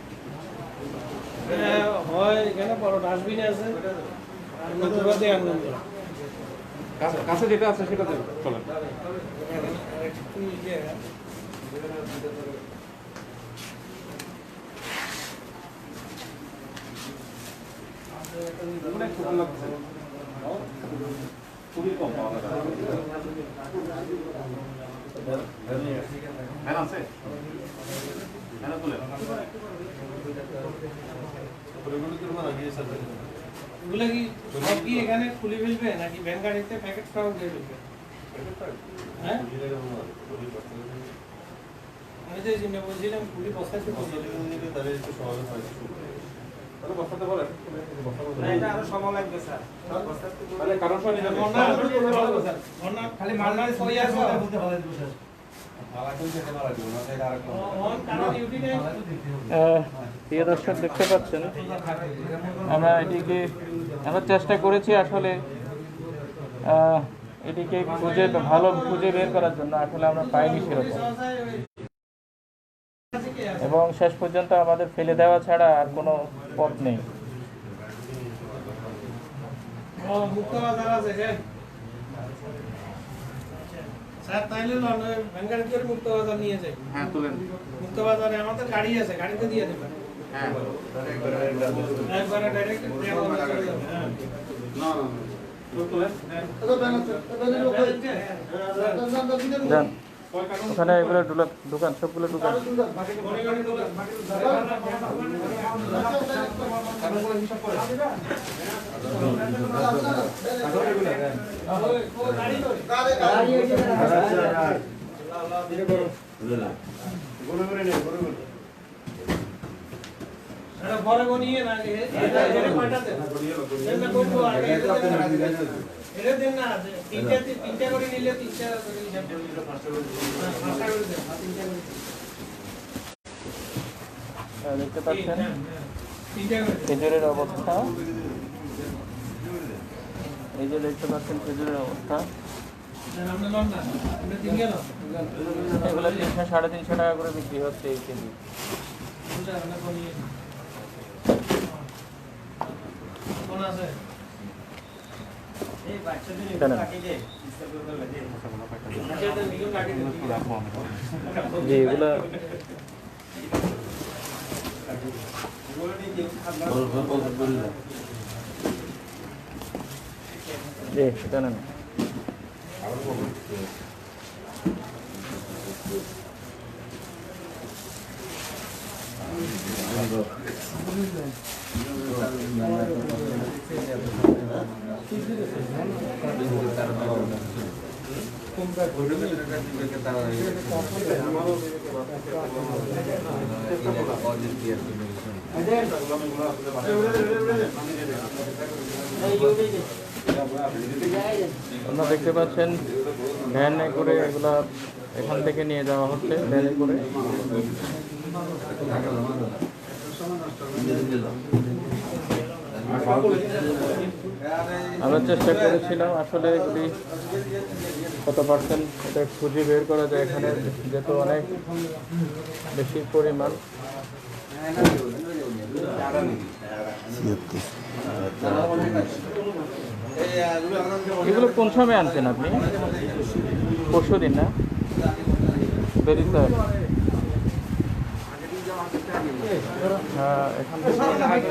হয় এখানে বড় ডাস্টবিন আছে, কাছে যেটা আছে সেটা চলেন। খুবই কম পাওয়া যায়। হ্যাঁ আছে, হ্যাঁ তুলে এগুলো কি সব কি এখানে খুলে ফেলবে নাকি ভ্যান গাড়িতে প্যাকেট সহ দিয়ে ফেলবে? হ্যাঁ, আমি যে জিনিস বলছিলাম খুলে বসাতে বসাতে পারেন। এটা আরো সময় লাগবে স্যার। তাহলে কারণ খালি মালনারে সই আছে বলতে ভালো দিবো স্যার। প্রিয় দর্শক, দেখতে পাচ্ছেন আমরা আমরা চেষ্টা করেছি আসলে এটিকে ভালো খুঁজে বের করার জন্য, আসলে আমরা পাইনি সেরকম, এবং শেষ পর্যন্ত আমাদের ফেলে দেওয়া ছাড়া আর কোনো পথ নেই। স্যার তাইলে ভ্যান গাড়ি করে মুক্তবাজার নিয়ে যাই। হ্যাঁ তুলেন। মুক্তবাজারে আমাদের গাড়ি আছে, গাড়িতে দিয়ে দেবেন। হ্যাঁ একবারে ডাইরেক্ট না তুলেন। যান ওখানে এগুলো দোকান সবগুলো দোকান। বড় নিয়ে না এটা দেন না, তিনটা করে নিলে তিনটা দেখতে পাচ্ছেন খেজুরের অবস্থা, এই যে দেখতে পাচ্ছেন খেজুরের অবস্থা। এগুলো 300-350 টাকা করে বিক্রি হচ্ছে এই কেজি। জি এগুলা সেটা নেন। আপনারা দেখতে পাচ্ছেন ভ্যানে করে এগুলা এখান থেকে নিয়ে যাওয়া হচ্ছে ভ্যানে করে। আমরা চেষ্টা করেছিলাম আসলে এগুলি কত পার্সেন্ট এটা খুঁজে বের করা যায়, এখানে যেহেতু অনেক বেশি পরিমাণ। এগুলো কোন সময় আনছেন আপনি? পরশু দিন না? বেরিতে হ্যাঁ, এখান থেকে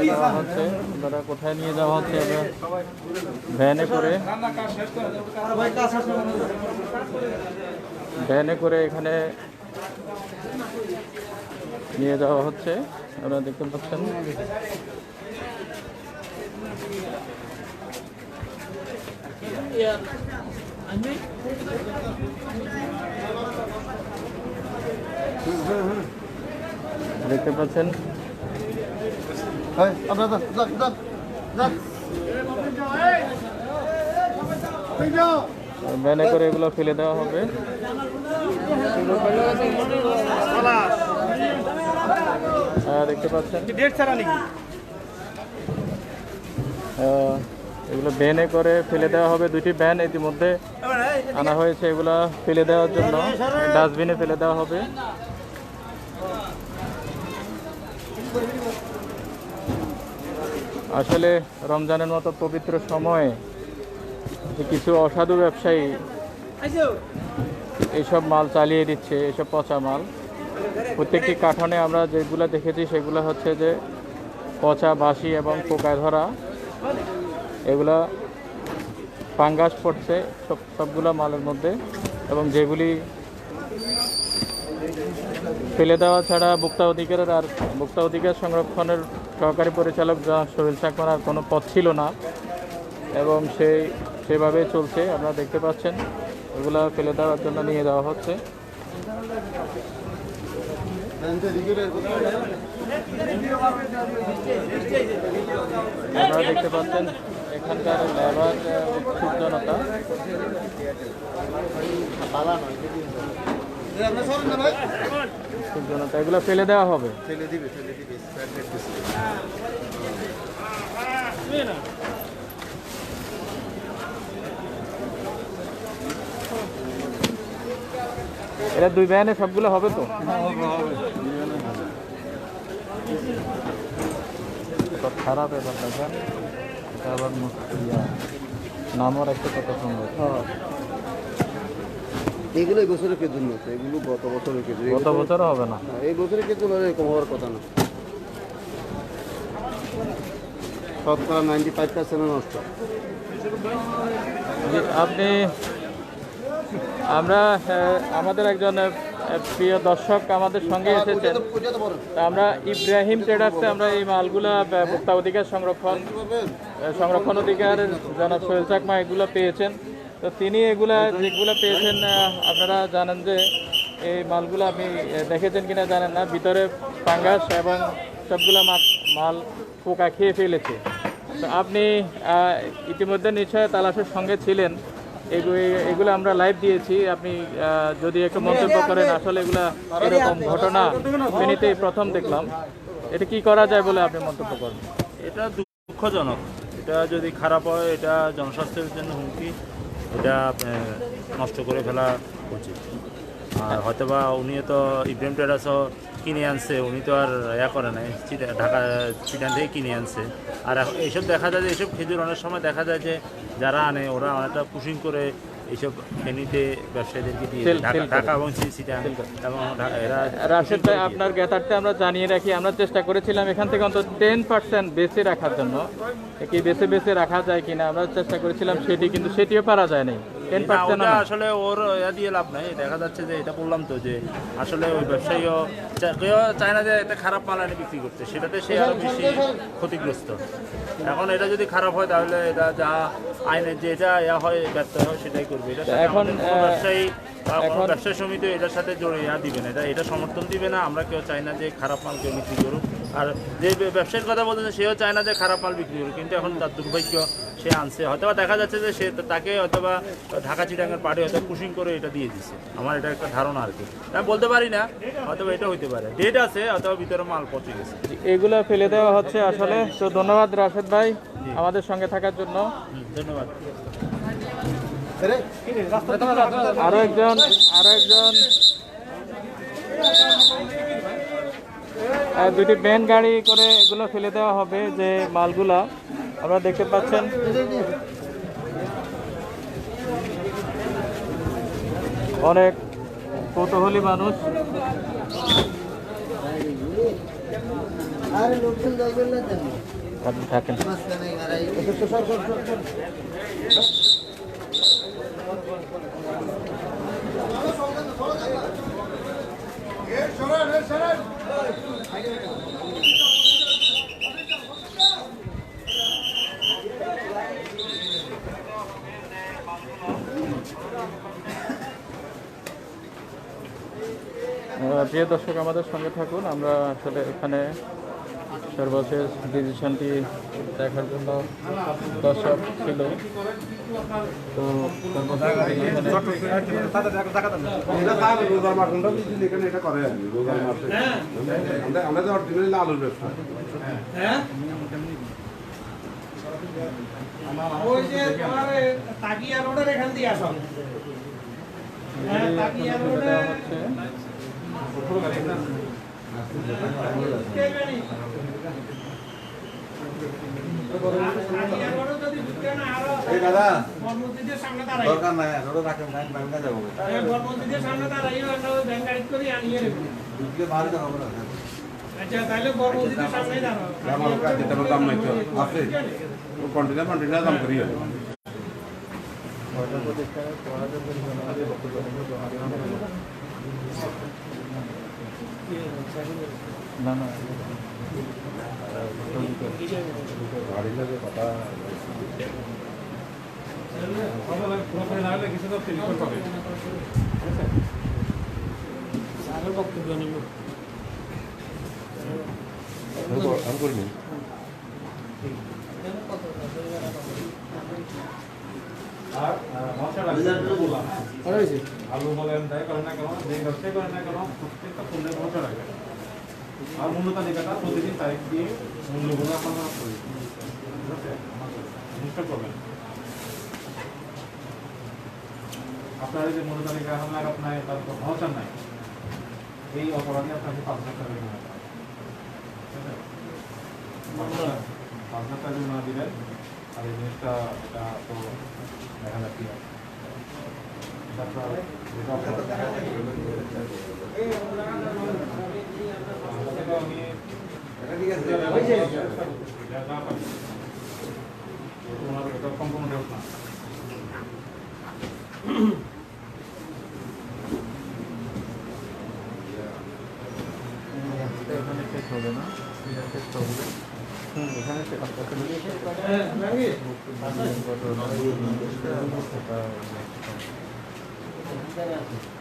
নিয়ে যাওয়া হচ্ছে। আপনারা কোথায় নিয়ে যাওয়া হচ্ছে? ভ্যানে করে এখানে নিয়ে যাওয়া হচ্ছে, আপনারা দেখতে পাচ্ছেন। দেখতে পাচ্ছেন ভ্যানে করে এগুলো ফেলে দেওয়া হবে। দেখতে পাচ্ছেন এগুলো ভ্যানে করে ফেলে দেওয়া হবে। দুইটি ভ্যান ইতিমধ্যে আনা হয়েছে, এগুলা ফেলে দেওয়ার জন্য ডাস্টবিনে ফেলে দেওয়া হবে। আসলে রমজানের মতো পবিত্র সময়ে কিছু অসাধু ব্যবসায়ী এইসব মাল চালিয়ে দিচ্ছে, এইসব পচা মাল। প্রত্যেকটি কার্টনে আমরা যেগুলো দেখেছি সেগুলো হচ্ছে যে পচা, বাসি এবং পোকায় ধরা, এগুলা ফাঙ্গাস পড়ছে সবগুলো মালের মধ্যে। এবং যেগুলি ফেলে দেওয়া ছাড়া ভোক্তা অধিকার সংরক্ষণের সহকারী পরিচালক সোহেল চাকমার আর কোনো পথ ছিল না, এবং সেভাবেই চলছে। আপনারা দেখতে পাচ্ছেন এগুলো ফেলে দেওয়ার জন্য নিয়ে যাওয়া হচ্ছে। আপনারা দেখতে পাচ্ছেন এখানকার লেবার উৎসুক জনতা। এগুলো ফেলে দেওয়া হবে। এটা দুই ভ্যানে সবগুলো হবে তো? খারাপ ব্যাপারটা স্যার, এটা আবার নামও রাখতে কত সুন্দর। এগুলো এই বছরের কেতুন মতো, এগুলো গত বছরের কেতুন, গত বছরও হবে না। এই বছরের কেতুন এরকম হওয়ার কথা না। শতকরা 95% নষ্ট। আপনি আমাদের একজন প্রিয় দর্শক আমাদের সঙ্গে এসেছেন। আমরা ইব্রাহিম ট্রেডার্সে আমরা এই মালগুলা ভোক্তা অধিকার সংরক্ষণ অধিকার জনাব সোহেল চাকমা এগুলো পেয়েছেন। তো তিনি যেগুলো পেয়েছেন আপনারা জানেন যে এই মালগুলো আপনি দেখেছেন কিনা জানেন না, ভিতরে ফাঙ্গাস এবং সবগুলো মাল পোকা খেয়ে ফেলেছে। তো আপনি ইতিমধ্যে নিশ্চয় তালাশের সঙ্গে ছিলেন, এগুলো আমরা লাইভ দিয়েছি। আপনি যদি একটু মন্তব্য করেন, আসলে এগুলা এরকম ঘটনা ফেনীতেই প্রথম দেখলাম, এটা কি করা যায় বলে আপনি মন্তব্য করেন? এটা দুঃখজনক। এটা যদি খারাপ হয় এটা জনস্বাস্থ্যের জন্য হুমকি, এটা নষ্ট করে ফেলা উচিত। আর হয়তোবা উনিও তো ইব্রাহিম ট্রেডার্সও কিনে আনছে, উনি তো আর করে নাই, ঢাকা চিটান থেকে কিনে আনছে। আর এইসব দেখা যায় যে এইসব খেজুর অনেক সময় দেখা যায় যে যারা আনে ওরা অনেকটা পুশিং করে এইসব ফেনীতে ব্যবসায়ীদেরকে দিয়ে ঢাকা এবং চিটান এবং রাশেদ ভাই, আপনার জ্ঞাতার্থে আমরা জানিয়ে রাখি, আমরা চেষ্টা করেছিলাম এখান থেকে অন্তত 10% বেশি রাখার জন্য, কি বেছে রাখা যায় কিনা আমরা চেষ্টা করেছিলাম, কিন্তু সেটিও পারা যায় নাই। না, 10% ওটা না। আসলে ওর ইয়া দিয়ে লাভ নাই। দেখা যাচ্ছে যে এটা বললাম তো যে আসলে ওই ব্যবসায়ীও কেউ চায় না যে একটা খারাপ মাল এনে বিক্রি করতে, সেটাতে সে আরো বেশি ক্ষতিগ্রস্ত। এখন এটা যদি খারাপ হয় তাহলে এটা যা আইনের যে এটা ইয়া হয় ব্যর্থ হয় সেটাই করবে। এটা এখন, কোনো ব্যবসায়ী বা কোনো এখন- ব্যবসা সমিতি এটার সাথে জড়িয়ে দিবে না, এটা সমর্থন দিবে না। আমরা কেউ চাই না যে খারাপ মাল কেউ বিক্রি করুক, আর যে ব্যবসায়ীর কথা বলতেছে সেও চায় না যে খারাপ মাল বিক্রি করুক, কিন্তু এখন তার দুর্ভাগ্য সে আনছে। হয়তো দেখা যাচ্ছে যে সে তাকে হয়তো বা ঢাকা চিটাঙ্গের পার্টি হয়তো পুশিং করে এটা দিয়ে দিচ্ছে। আমার এটা একটা ধারণা আর কি, আমি বলতে পারি না, হয়তো এটা হইতে পারে, ডেট আছে অথবা ভিতরে মাল পচে গেছে। এগুলো ফেলে দেওয়া হচ্ছে আসলে। তো ধন্যবাদ রাশেদ ভাই আমাদের সঙ্গে থাকার জন্য। ধন্যবাদ। আরো একজন দুটি ভ্যান গাড়ি করে এগুলো ফেলে দেওয়া হবে। যে মালগুলা আপনারা দেখতে পাচ্ছেন, অনেক কৌতূহলী মানুষ। আপনি থাকেন। প্রিয় দর্শক, আমাদের সঙ্গে থাকুন। আমরা আসলে এখানে সর্বশেষ ডিসিশনটি দেখার জন্য দর্শক ছিল। তো ওই যে তোমার তাকিয়া রোডের এখান দিয়ে আসো। হ্যাঁ, তাকিয়া রোডে হচ্ছে তাকিয়া রোডে যদি ঢুকে না আরো বর্মসজিদের সামনে দাঁড়াই। দরকার নাই, ওটা রাখেন, ব্যাংকে যাবো। বর্মসজিদের সামনে দাঁড়াই আমরা ওই ব্যাংক গাড়ি করে আনিয়ে নেব। ঢুকলে বাইরে তো হবে না। আচ্ছা, তাহলে বর্মসজিদের সামনেই দাঁড়াও। আমার কাছে তেমন দাম নাই তো আছে, কন্টিনিউ দাম করি হয়। না না গাড়ি লাগে কথা কিছু তো টেলিফোন পাবে। আগের বক্তব্য নিব। আমি করিনি। আর আলু বলেন তাই করেন না কেন, যে ব্যবসায় করেন না কেন, প্রত্যেকটা পণ্যের মশা লাগে। আর মূল্য তালিকাটা প্রতিদিন তারিখ দিয়ে মূল্যগুলো আপনারা করি, ঠিক আছে? জিনিসটা করবেন। আপনার যে মূল্য তালিকা এখন লাগাত নাই, তার ভরসা নাই, এই অপরাধে আপনাকে 5,000 টাকা জরিমানা করতে হবে। ঠিক আছে? 5,000 টাকা জরিমানা দিলেন। আর এই জিনিসটা এটা তো দেখা যাচ্ছে ঠিক আছে, সম্পূর্ণ ডেট না। এখানে শেষ হবে না, শেষ হবে। এখানে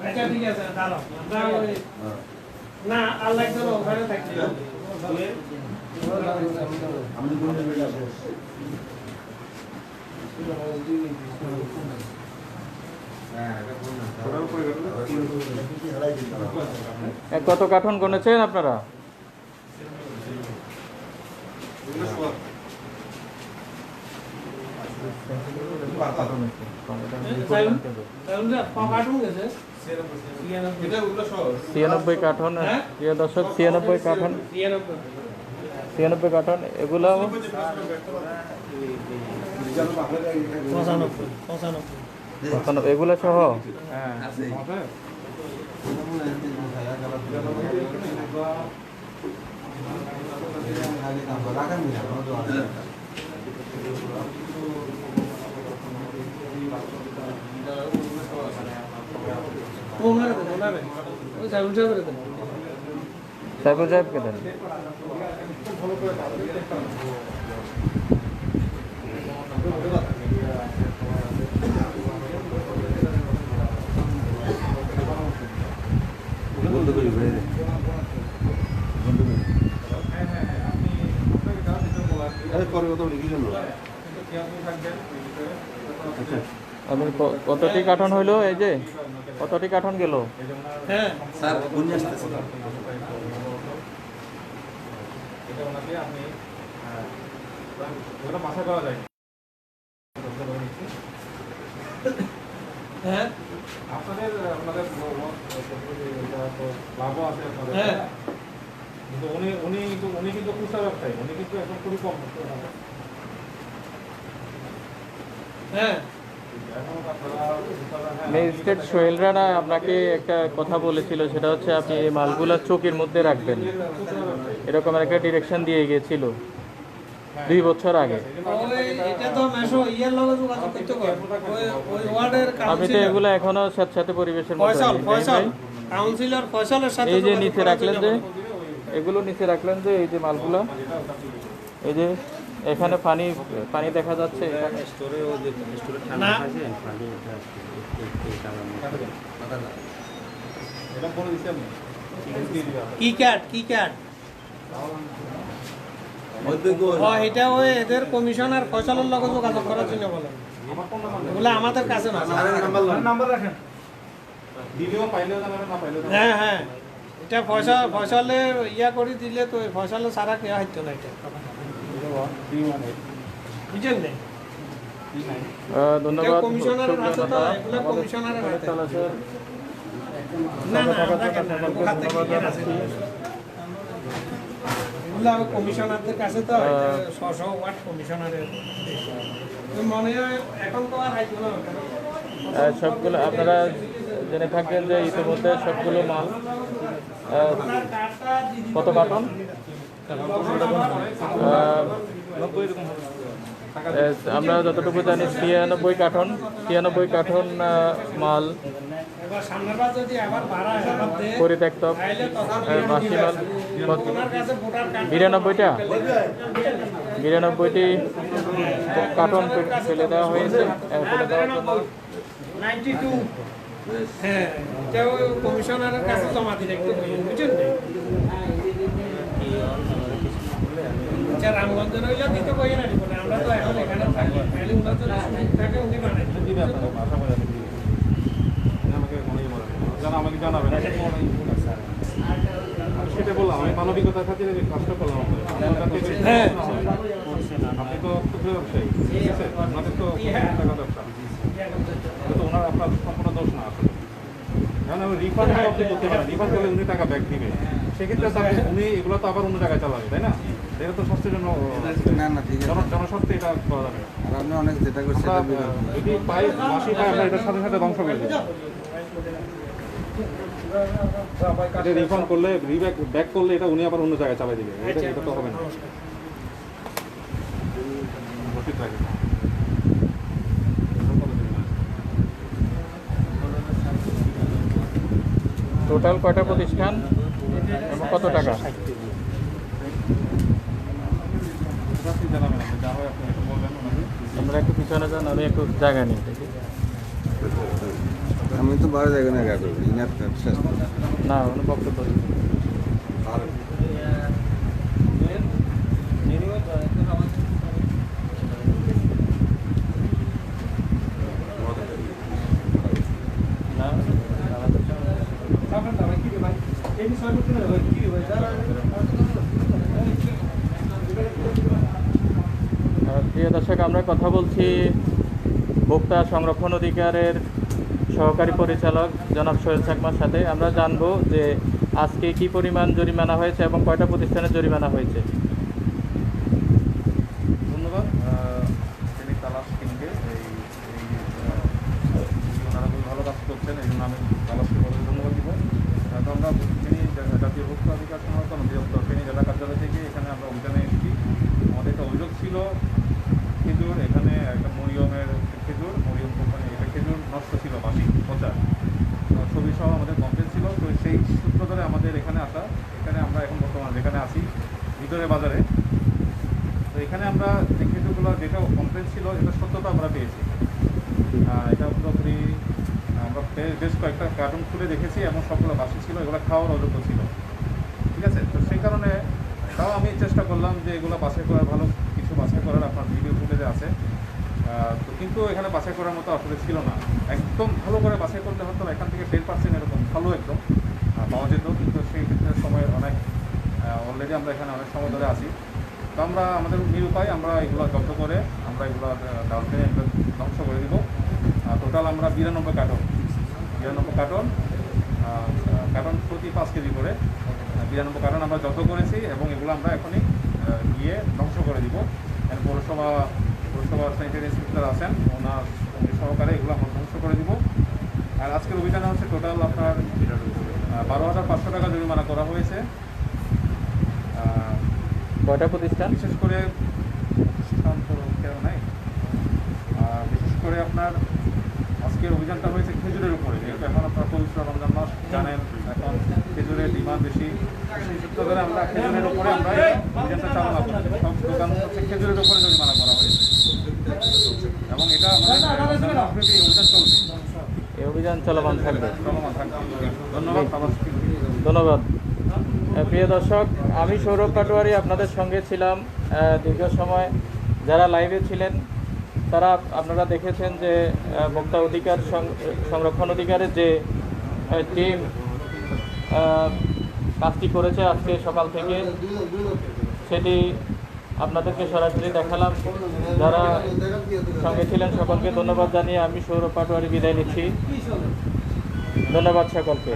আচ্ছা, ঠিক আছে, দাঁড়াও। আমরা ওই না আল্লাহ যেন ওখানে থাকতে হবে। আমি কোন জায়গায় যাব? কত কার্টন গনেছেন আপনারা? ছিয়ানব্বই কার্টন, প্রিয় দর্শক, 96 কার্টন, 96 কার্টন। এগুলো 95 এগুলো সহ। আপনারে ওই সাইবুল সাহেবের দেন সাইফুল সাহেবকে দেন। বন্ধ করি ভাই বন্ধ করি আরে পরে কথা বলি কি জন্য আপনি কতটি কার্টন হইলো? এই যে কতটি কার্টন গেল? হ্যাঁ স্যার কোন আসতেছে এটা ওনাকে আপনি ওটা বাসা করা যায় হ্যাঁ আপনাদের আপনাদের এটা তো লাভও আছে আপনাদের হ্যাঁ কিন্তু উনি কিন্তু খুচরা ব্যবসায়ী, উনি কিন্তু এখন খুবই কম হ্যাঁ এখন আপনারা ম্যাজিস্ট্রেট সোহেল রানা আপনাকে একটা কথা বলেছিল, সেটা হচ্ছে আপনি এই মালগুলা চোখের মধ্যে রাখবেন, এরকম একটা ডিরেকশন দিয়ে গিয়েছিল 2 বছর আগে। এটা তো মেশো ইয়ার লগে যোগাযোগ করতে কয় ওই ওয়ার্ডের আমি তো এগুলো এখনো সাথে পরিবেশের মধ্যে ফয়সাল রাখি। ফয়সাল কাউন্সিলর ফয়সালের সাথে এই যে যোগাযোগ নিচে করার রাখলেন জন্য যে এগুলো নিচে রাখলেন যে এই যে মালগুলা, এই যে এখানে পানি পানি দেখা যাচ্ছে এখানে। স্টোরে ও যে স্টোরে ঠান্ডা আছে পানি এটা এটা বলে দিচ্ছি আমি দিয়ে দিবেন কি ক্যাট এটা ওই এদের কমিশনার ফয়সালের লগে যোগাযোগ করার জন্য বলে ওগুলো আমাদের কাছে না। নাম্বার রাখেন দিলেও পাইলেও জানাবেন, না পাইলেও জানাবেন। হ্যাঁ হ্যাঁ এটা ফয়সালে ইয়া করে দিলে তো ফয়সালে সারা কেয়া হইতো না এটা বুঝেন না ধন্যবাদ। কমিশনারের হাতে তো এগুলো কমিশনারের হাতে না না আমরা কেন হাতে কি আছে এগুলো কমিশনারদের কাছে তো স্ব ওয়ার্ড কমিশনারের মনে হয় এখন তো আর হাইতো না সবগুলো আপনারা জেনে থাকবেন যে ইতিমধ্যে সবগুলো মাল কত কার্টন? আমরা যতটুকু জানি 93 কার্টন মাল সামনেবার যদি আবার বাড়া পরিত্যক্ত বাসি মাল 92টি কার্টন ফেলে দেওয়া হয়েছে। ফেলে দেওয়ার জন্য 92 হ্যাঁ এটাও কমিশনারের কাছে জমা দিলে একটু বুঝছেন রামগঞ্জের হইলে দিতে কই না আমরা তো এখন এখানে থাকি তাহলে উনার জন্য থাকে উনি বানাই দিবে আপনারা আশা করি দিবে আমাকে মনেই বলেন জানা আমাকে জানাবেন সেটা বললাম আমি মানবিকতার খাতিরে কাজটা করলাম হ্যাঁ আপনি তো ক্ষুদ্র ব্যবসায়ী, ঠিক আছে, আপনাদের তো টাকা ব্যবসা, তো ওনার আপনার সম্পূর্ণ দোষ না আসলে। কারণ আমি রিফান্ড আপনি করতে পারেন, রিফান্ড করলে উনি টাকা ব্যাক দিবে, সেক্ষেত্রে উনি এগুলো তো আবার অন্য জায়গায় চালাবে, তাই না? এটা তো স্বাস্থ্যের জন্য না না ঠিক আছে জনস্বার্থে এটা করা যাবে। আর আপনি অনেক যেটা করছেন যদি পাই মাসি পাই আমরা এটার সাথে সাথে ধ্বংস করে দেবো। এটা রিফান্ড করলে ব্যাক করলে এটা উনি আবার অন্য জায়গায় চালাই দিবে, এটা তো হবে না। রসিদ রাখেন। টোটাল কয়টা প্রতিষ্ঠান এবং কত টাকা? জানাবেন আপনি, যা হয় আপনি একটু বলবেন ওনাকে। আমরা একটু পিছনে যান, আমি একটু জায়গা নিই। আমি তো বারো জায়গা না গাড়ি ইনার শেষ না কোনো বক্তব্য নেই। না প্রিয় দর্শক, আমরা কথা বলছি ভোক্তা সংরক্ষণ অধিকারের সহকারী পরিচালক জনাব সোহেল চাকমার সাথে। আমরা জানবো যে আজকে কি পরিমাণ জরিমানা হয়েছে এবং কয়টা প্রতিষ্ঠানের জরিমানা হয়েছে। ধন্যবাদ তিনি তালাশ কিনকে ওনারা খুব ভালো কাজ করছেন, এই জন্য আমি তালাশকে বলে ধন্যবাদ দিব। তো আমরা তিনি জাতীয় ভোক্তা অধিকার সংরক্ষণ অধিদপ্তর ফেনী জেলা কার্যালয় থেকে এখানে আমরা অভিযানে এসেছি। আমাদের একটা অভিযোগ ছিল খেজুর, এখানে একটা মরিয়মের খেজুর, মরিয়ম কোম্পানি, এটা খেজুর নষ্ট ছিল, বাসি পচা ছবি সহ আমাদের কমপ্লেন ছিল। সেই সূত্র ধরে আমাদের এখানে আসা। এখানে আমরা এখন বর্তমানে যেখানে আছি ভিতরে বাজারে, তো এখানে আমরা যে খেজুরগুলো যেটা কমপ্লেন ছিল এটা সত্যতা আমরা পেয়েছি। এটা পুরোপুরি আমরা বেশ কয়েকটা কার্টুন খুলে দেখেছি এবং সবগুলো বাসি ছিল, এগুলো খাওয়ার অযোগ্য ছিল। ঠিক আছে, তো সেই কারণে তাও আমি চেষ্টা করলাম যে এগুলো বাছাই করার, ভালো কিছু বাছাই করার, আপনার ভিডিও ফুটেজে আছে। তো কিন্তু এখানে বাছাই করার মতো আসলে ছিল না। একদম ভালো করে বাছাই করতে হতো, এখান থেকে 10% এরকম ভালো একদম পাওয়া যেত, কিন্তু সেই ক্ষেত্রে সময় অনেক, অলরেডি আমরা এখানে অনেক সময় ধরে আছি। তো আমরা আমাদের নিরুপায় আমরা এগুলো জব্দ করে আমরা এগুলো ডাস্টবিনে ধ্বংস করে দিব। টোটাল আমরা 92 কার্টন কার্টন প্রতি 5 কেজি করে 92 কার্টন আমরা জব্দ করেছি এবং এগুলো আমরা এখনই গিয়ে ধ্বংস করে দিব। পৌরসভা স্যানিটারি ইন্সপেক্টর আছেন, ওনার সহকারে এগুলো আমরা ধ্বংস করে দিব। আর আজকের অভিযানে হচ্ছে টোটাল আপনার 12,500 টাকা জরিমানা করা হয়েছে। কয়টা প্রতিষ্ঠান? বিশেষ করে প্রতিষ্ঠান তো কেউ নাই, বিশেষ করে আপনার আজকের অভিযানটা হয়েছে খেজুরের উপরে, যেহেতু এখন আপনার পবিত্র রমজান মাস জানেন, এখন খেজুরের ডিমান্ড বেশি। সেই সূত্র ধরে আমরা খেজুরের উপরে আমরা এই অভিযানটা চালনা করি। সব দোকান হচ্ছে খেজুরের উপরে জরিমানা করা হয়েছে এবং এটা আমাদের এই অভিযান চলছে, এই অভিযান চলমান থাকবে। ধন্যবাদ। ধন্যবাদ। প্রিয় দর্শক, আমি সৌরভ পাটোয়ারি আপনাদের সঙ্গে ছিলাম দীর্ঘ সময়। যারা লাইভে ছিলেন তারা আপনারা দেখেছেন যে ভোক্তা অধিকার সংরক্ষণ অধিকারের যে টিম কাজটি করেছে আজকে সকাল থেকে, সেটি আপনাদেরকে সরাসরি দেখালাম। যারা সঙ্গে ছিলেন সকলকে ধন্যবাদ জানিয়ে আমি সৌরভ পাটোয়ারি বিদায় নিচ্ছি। ধন্যবাদ সকলকে।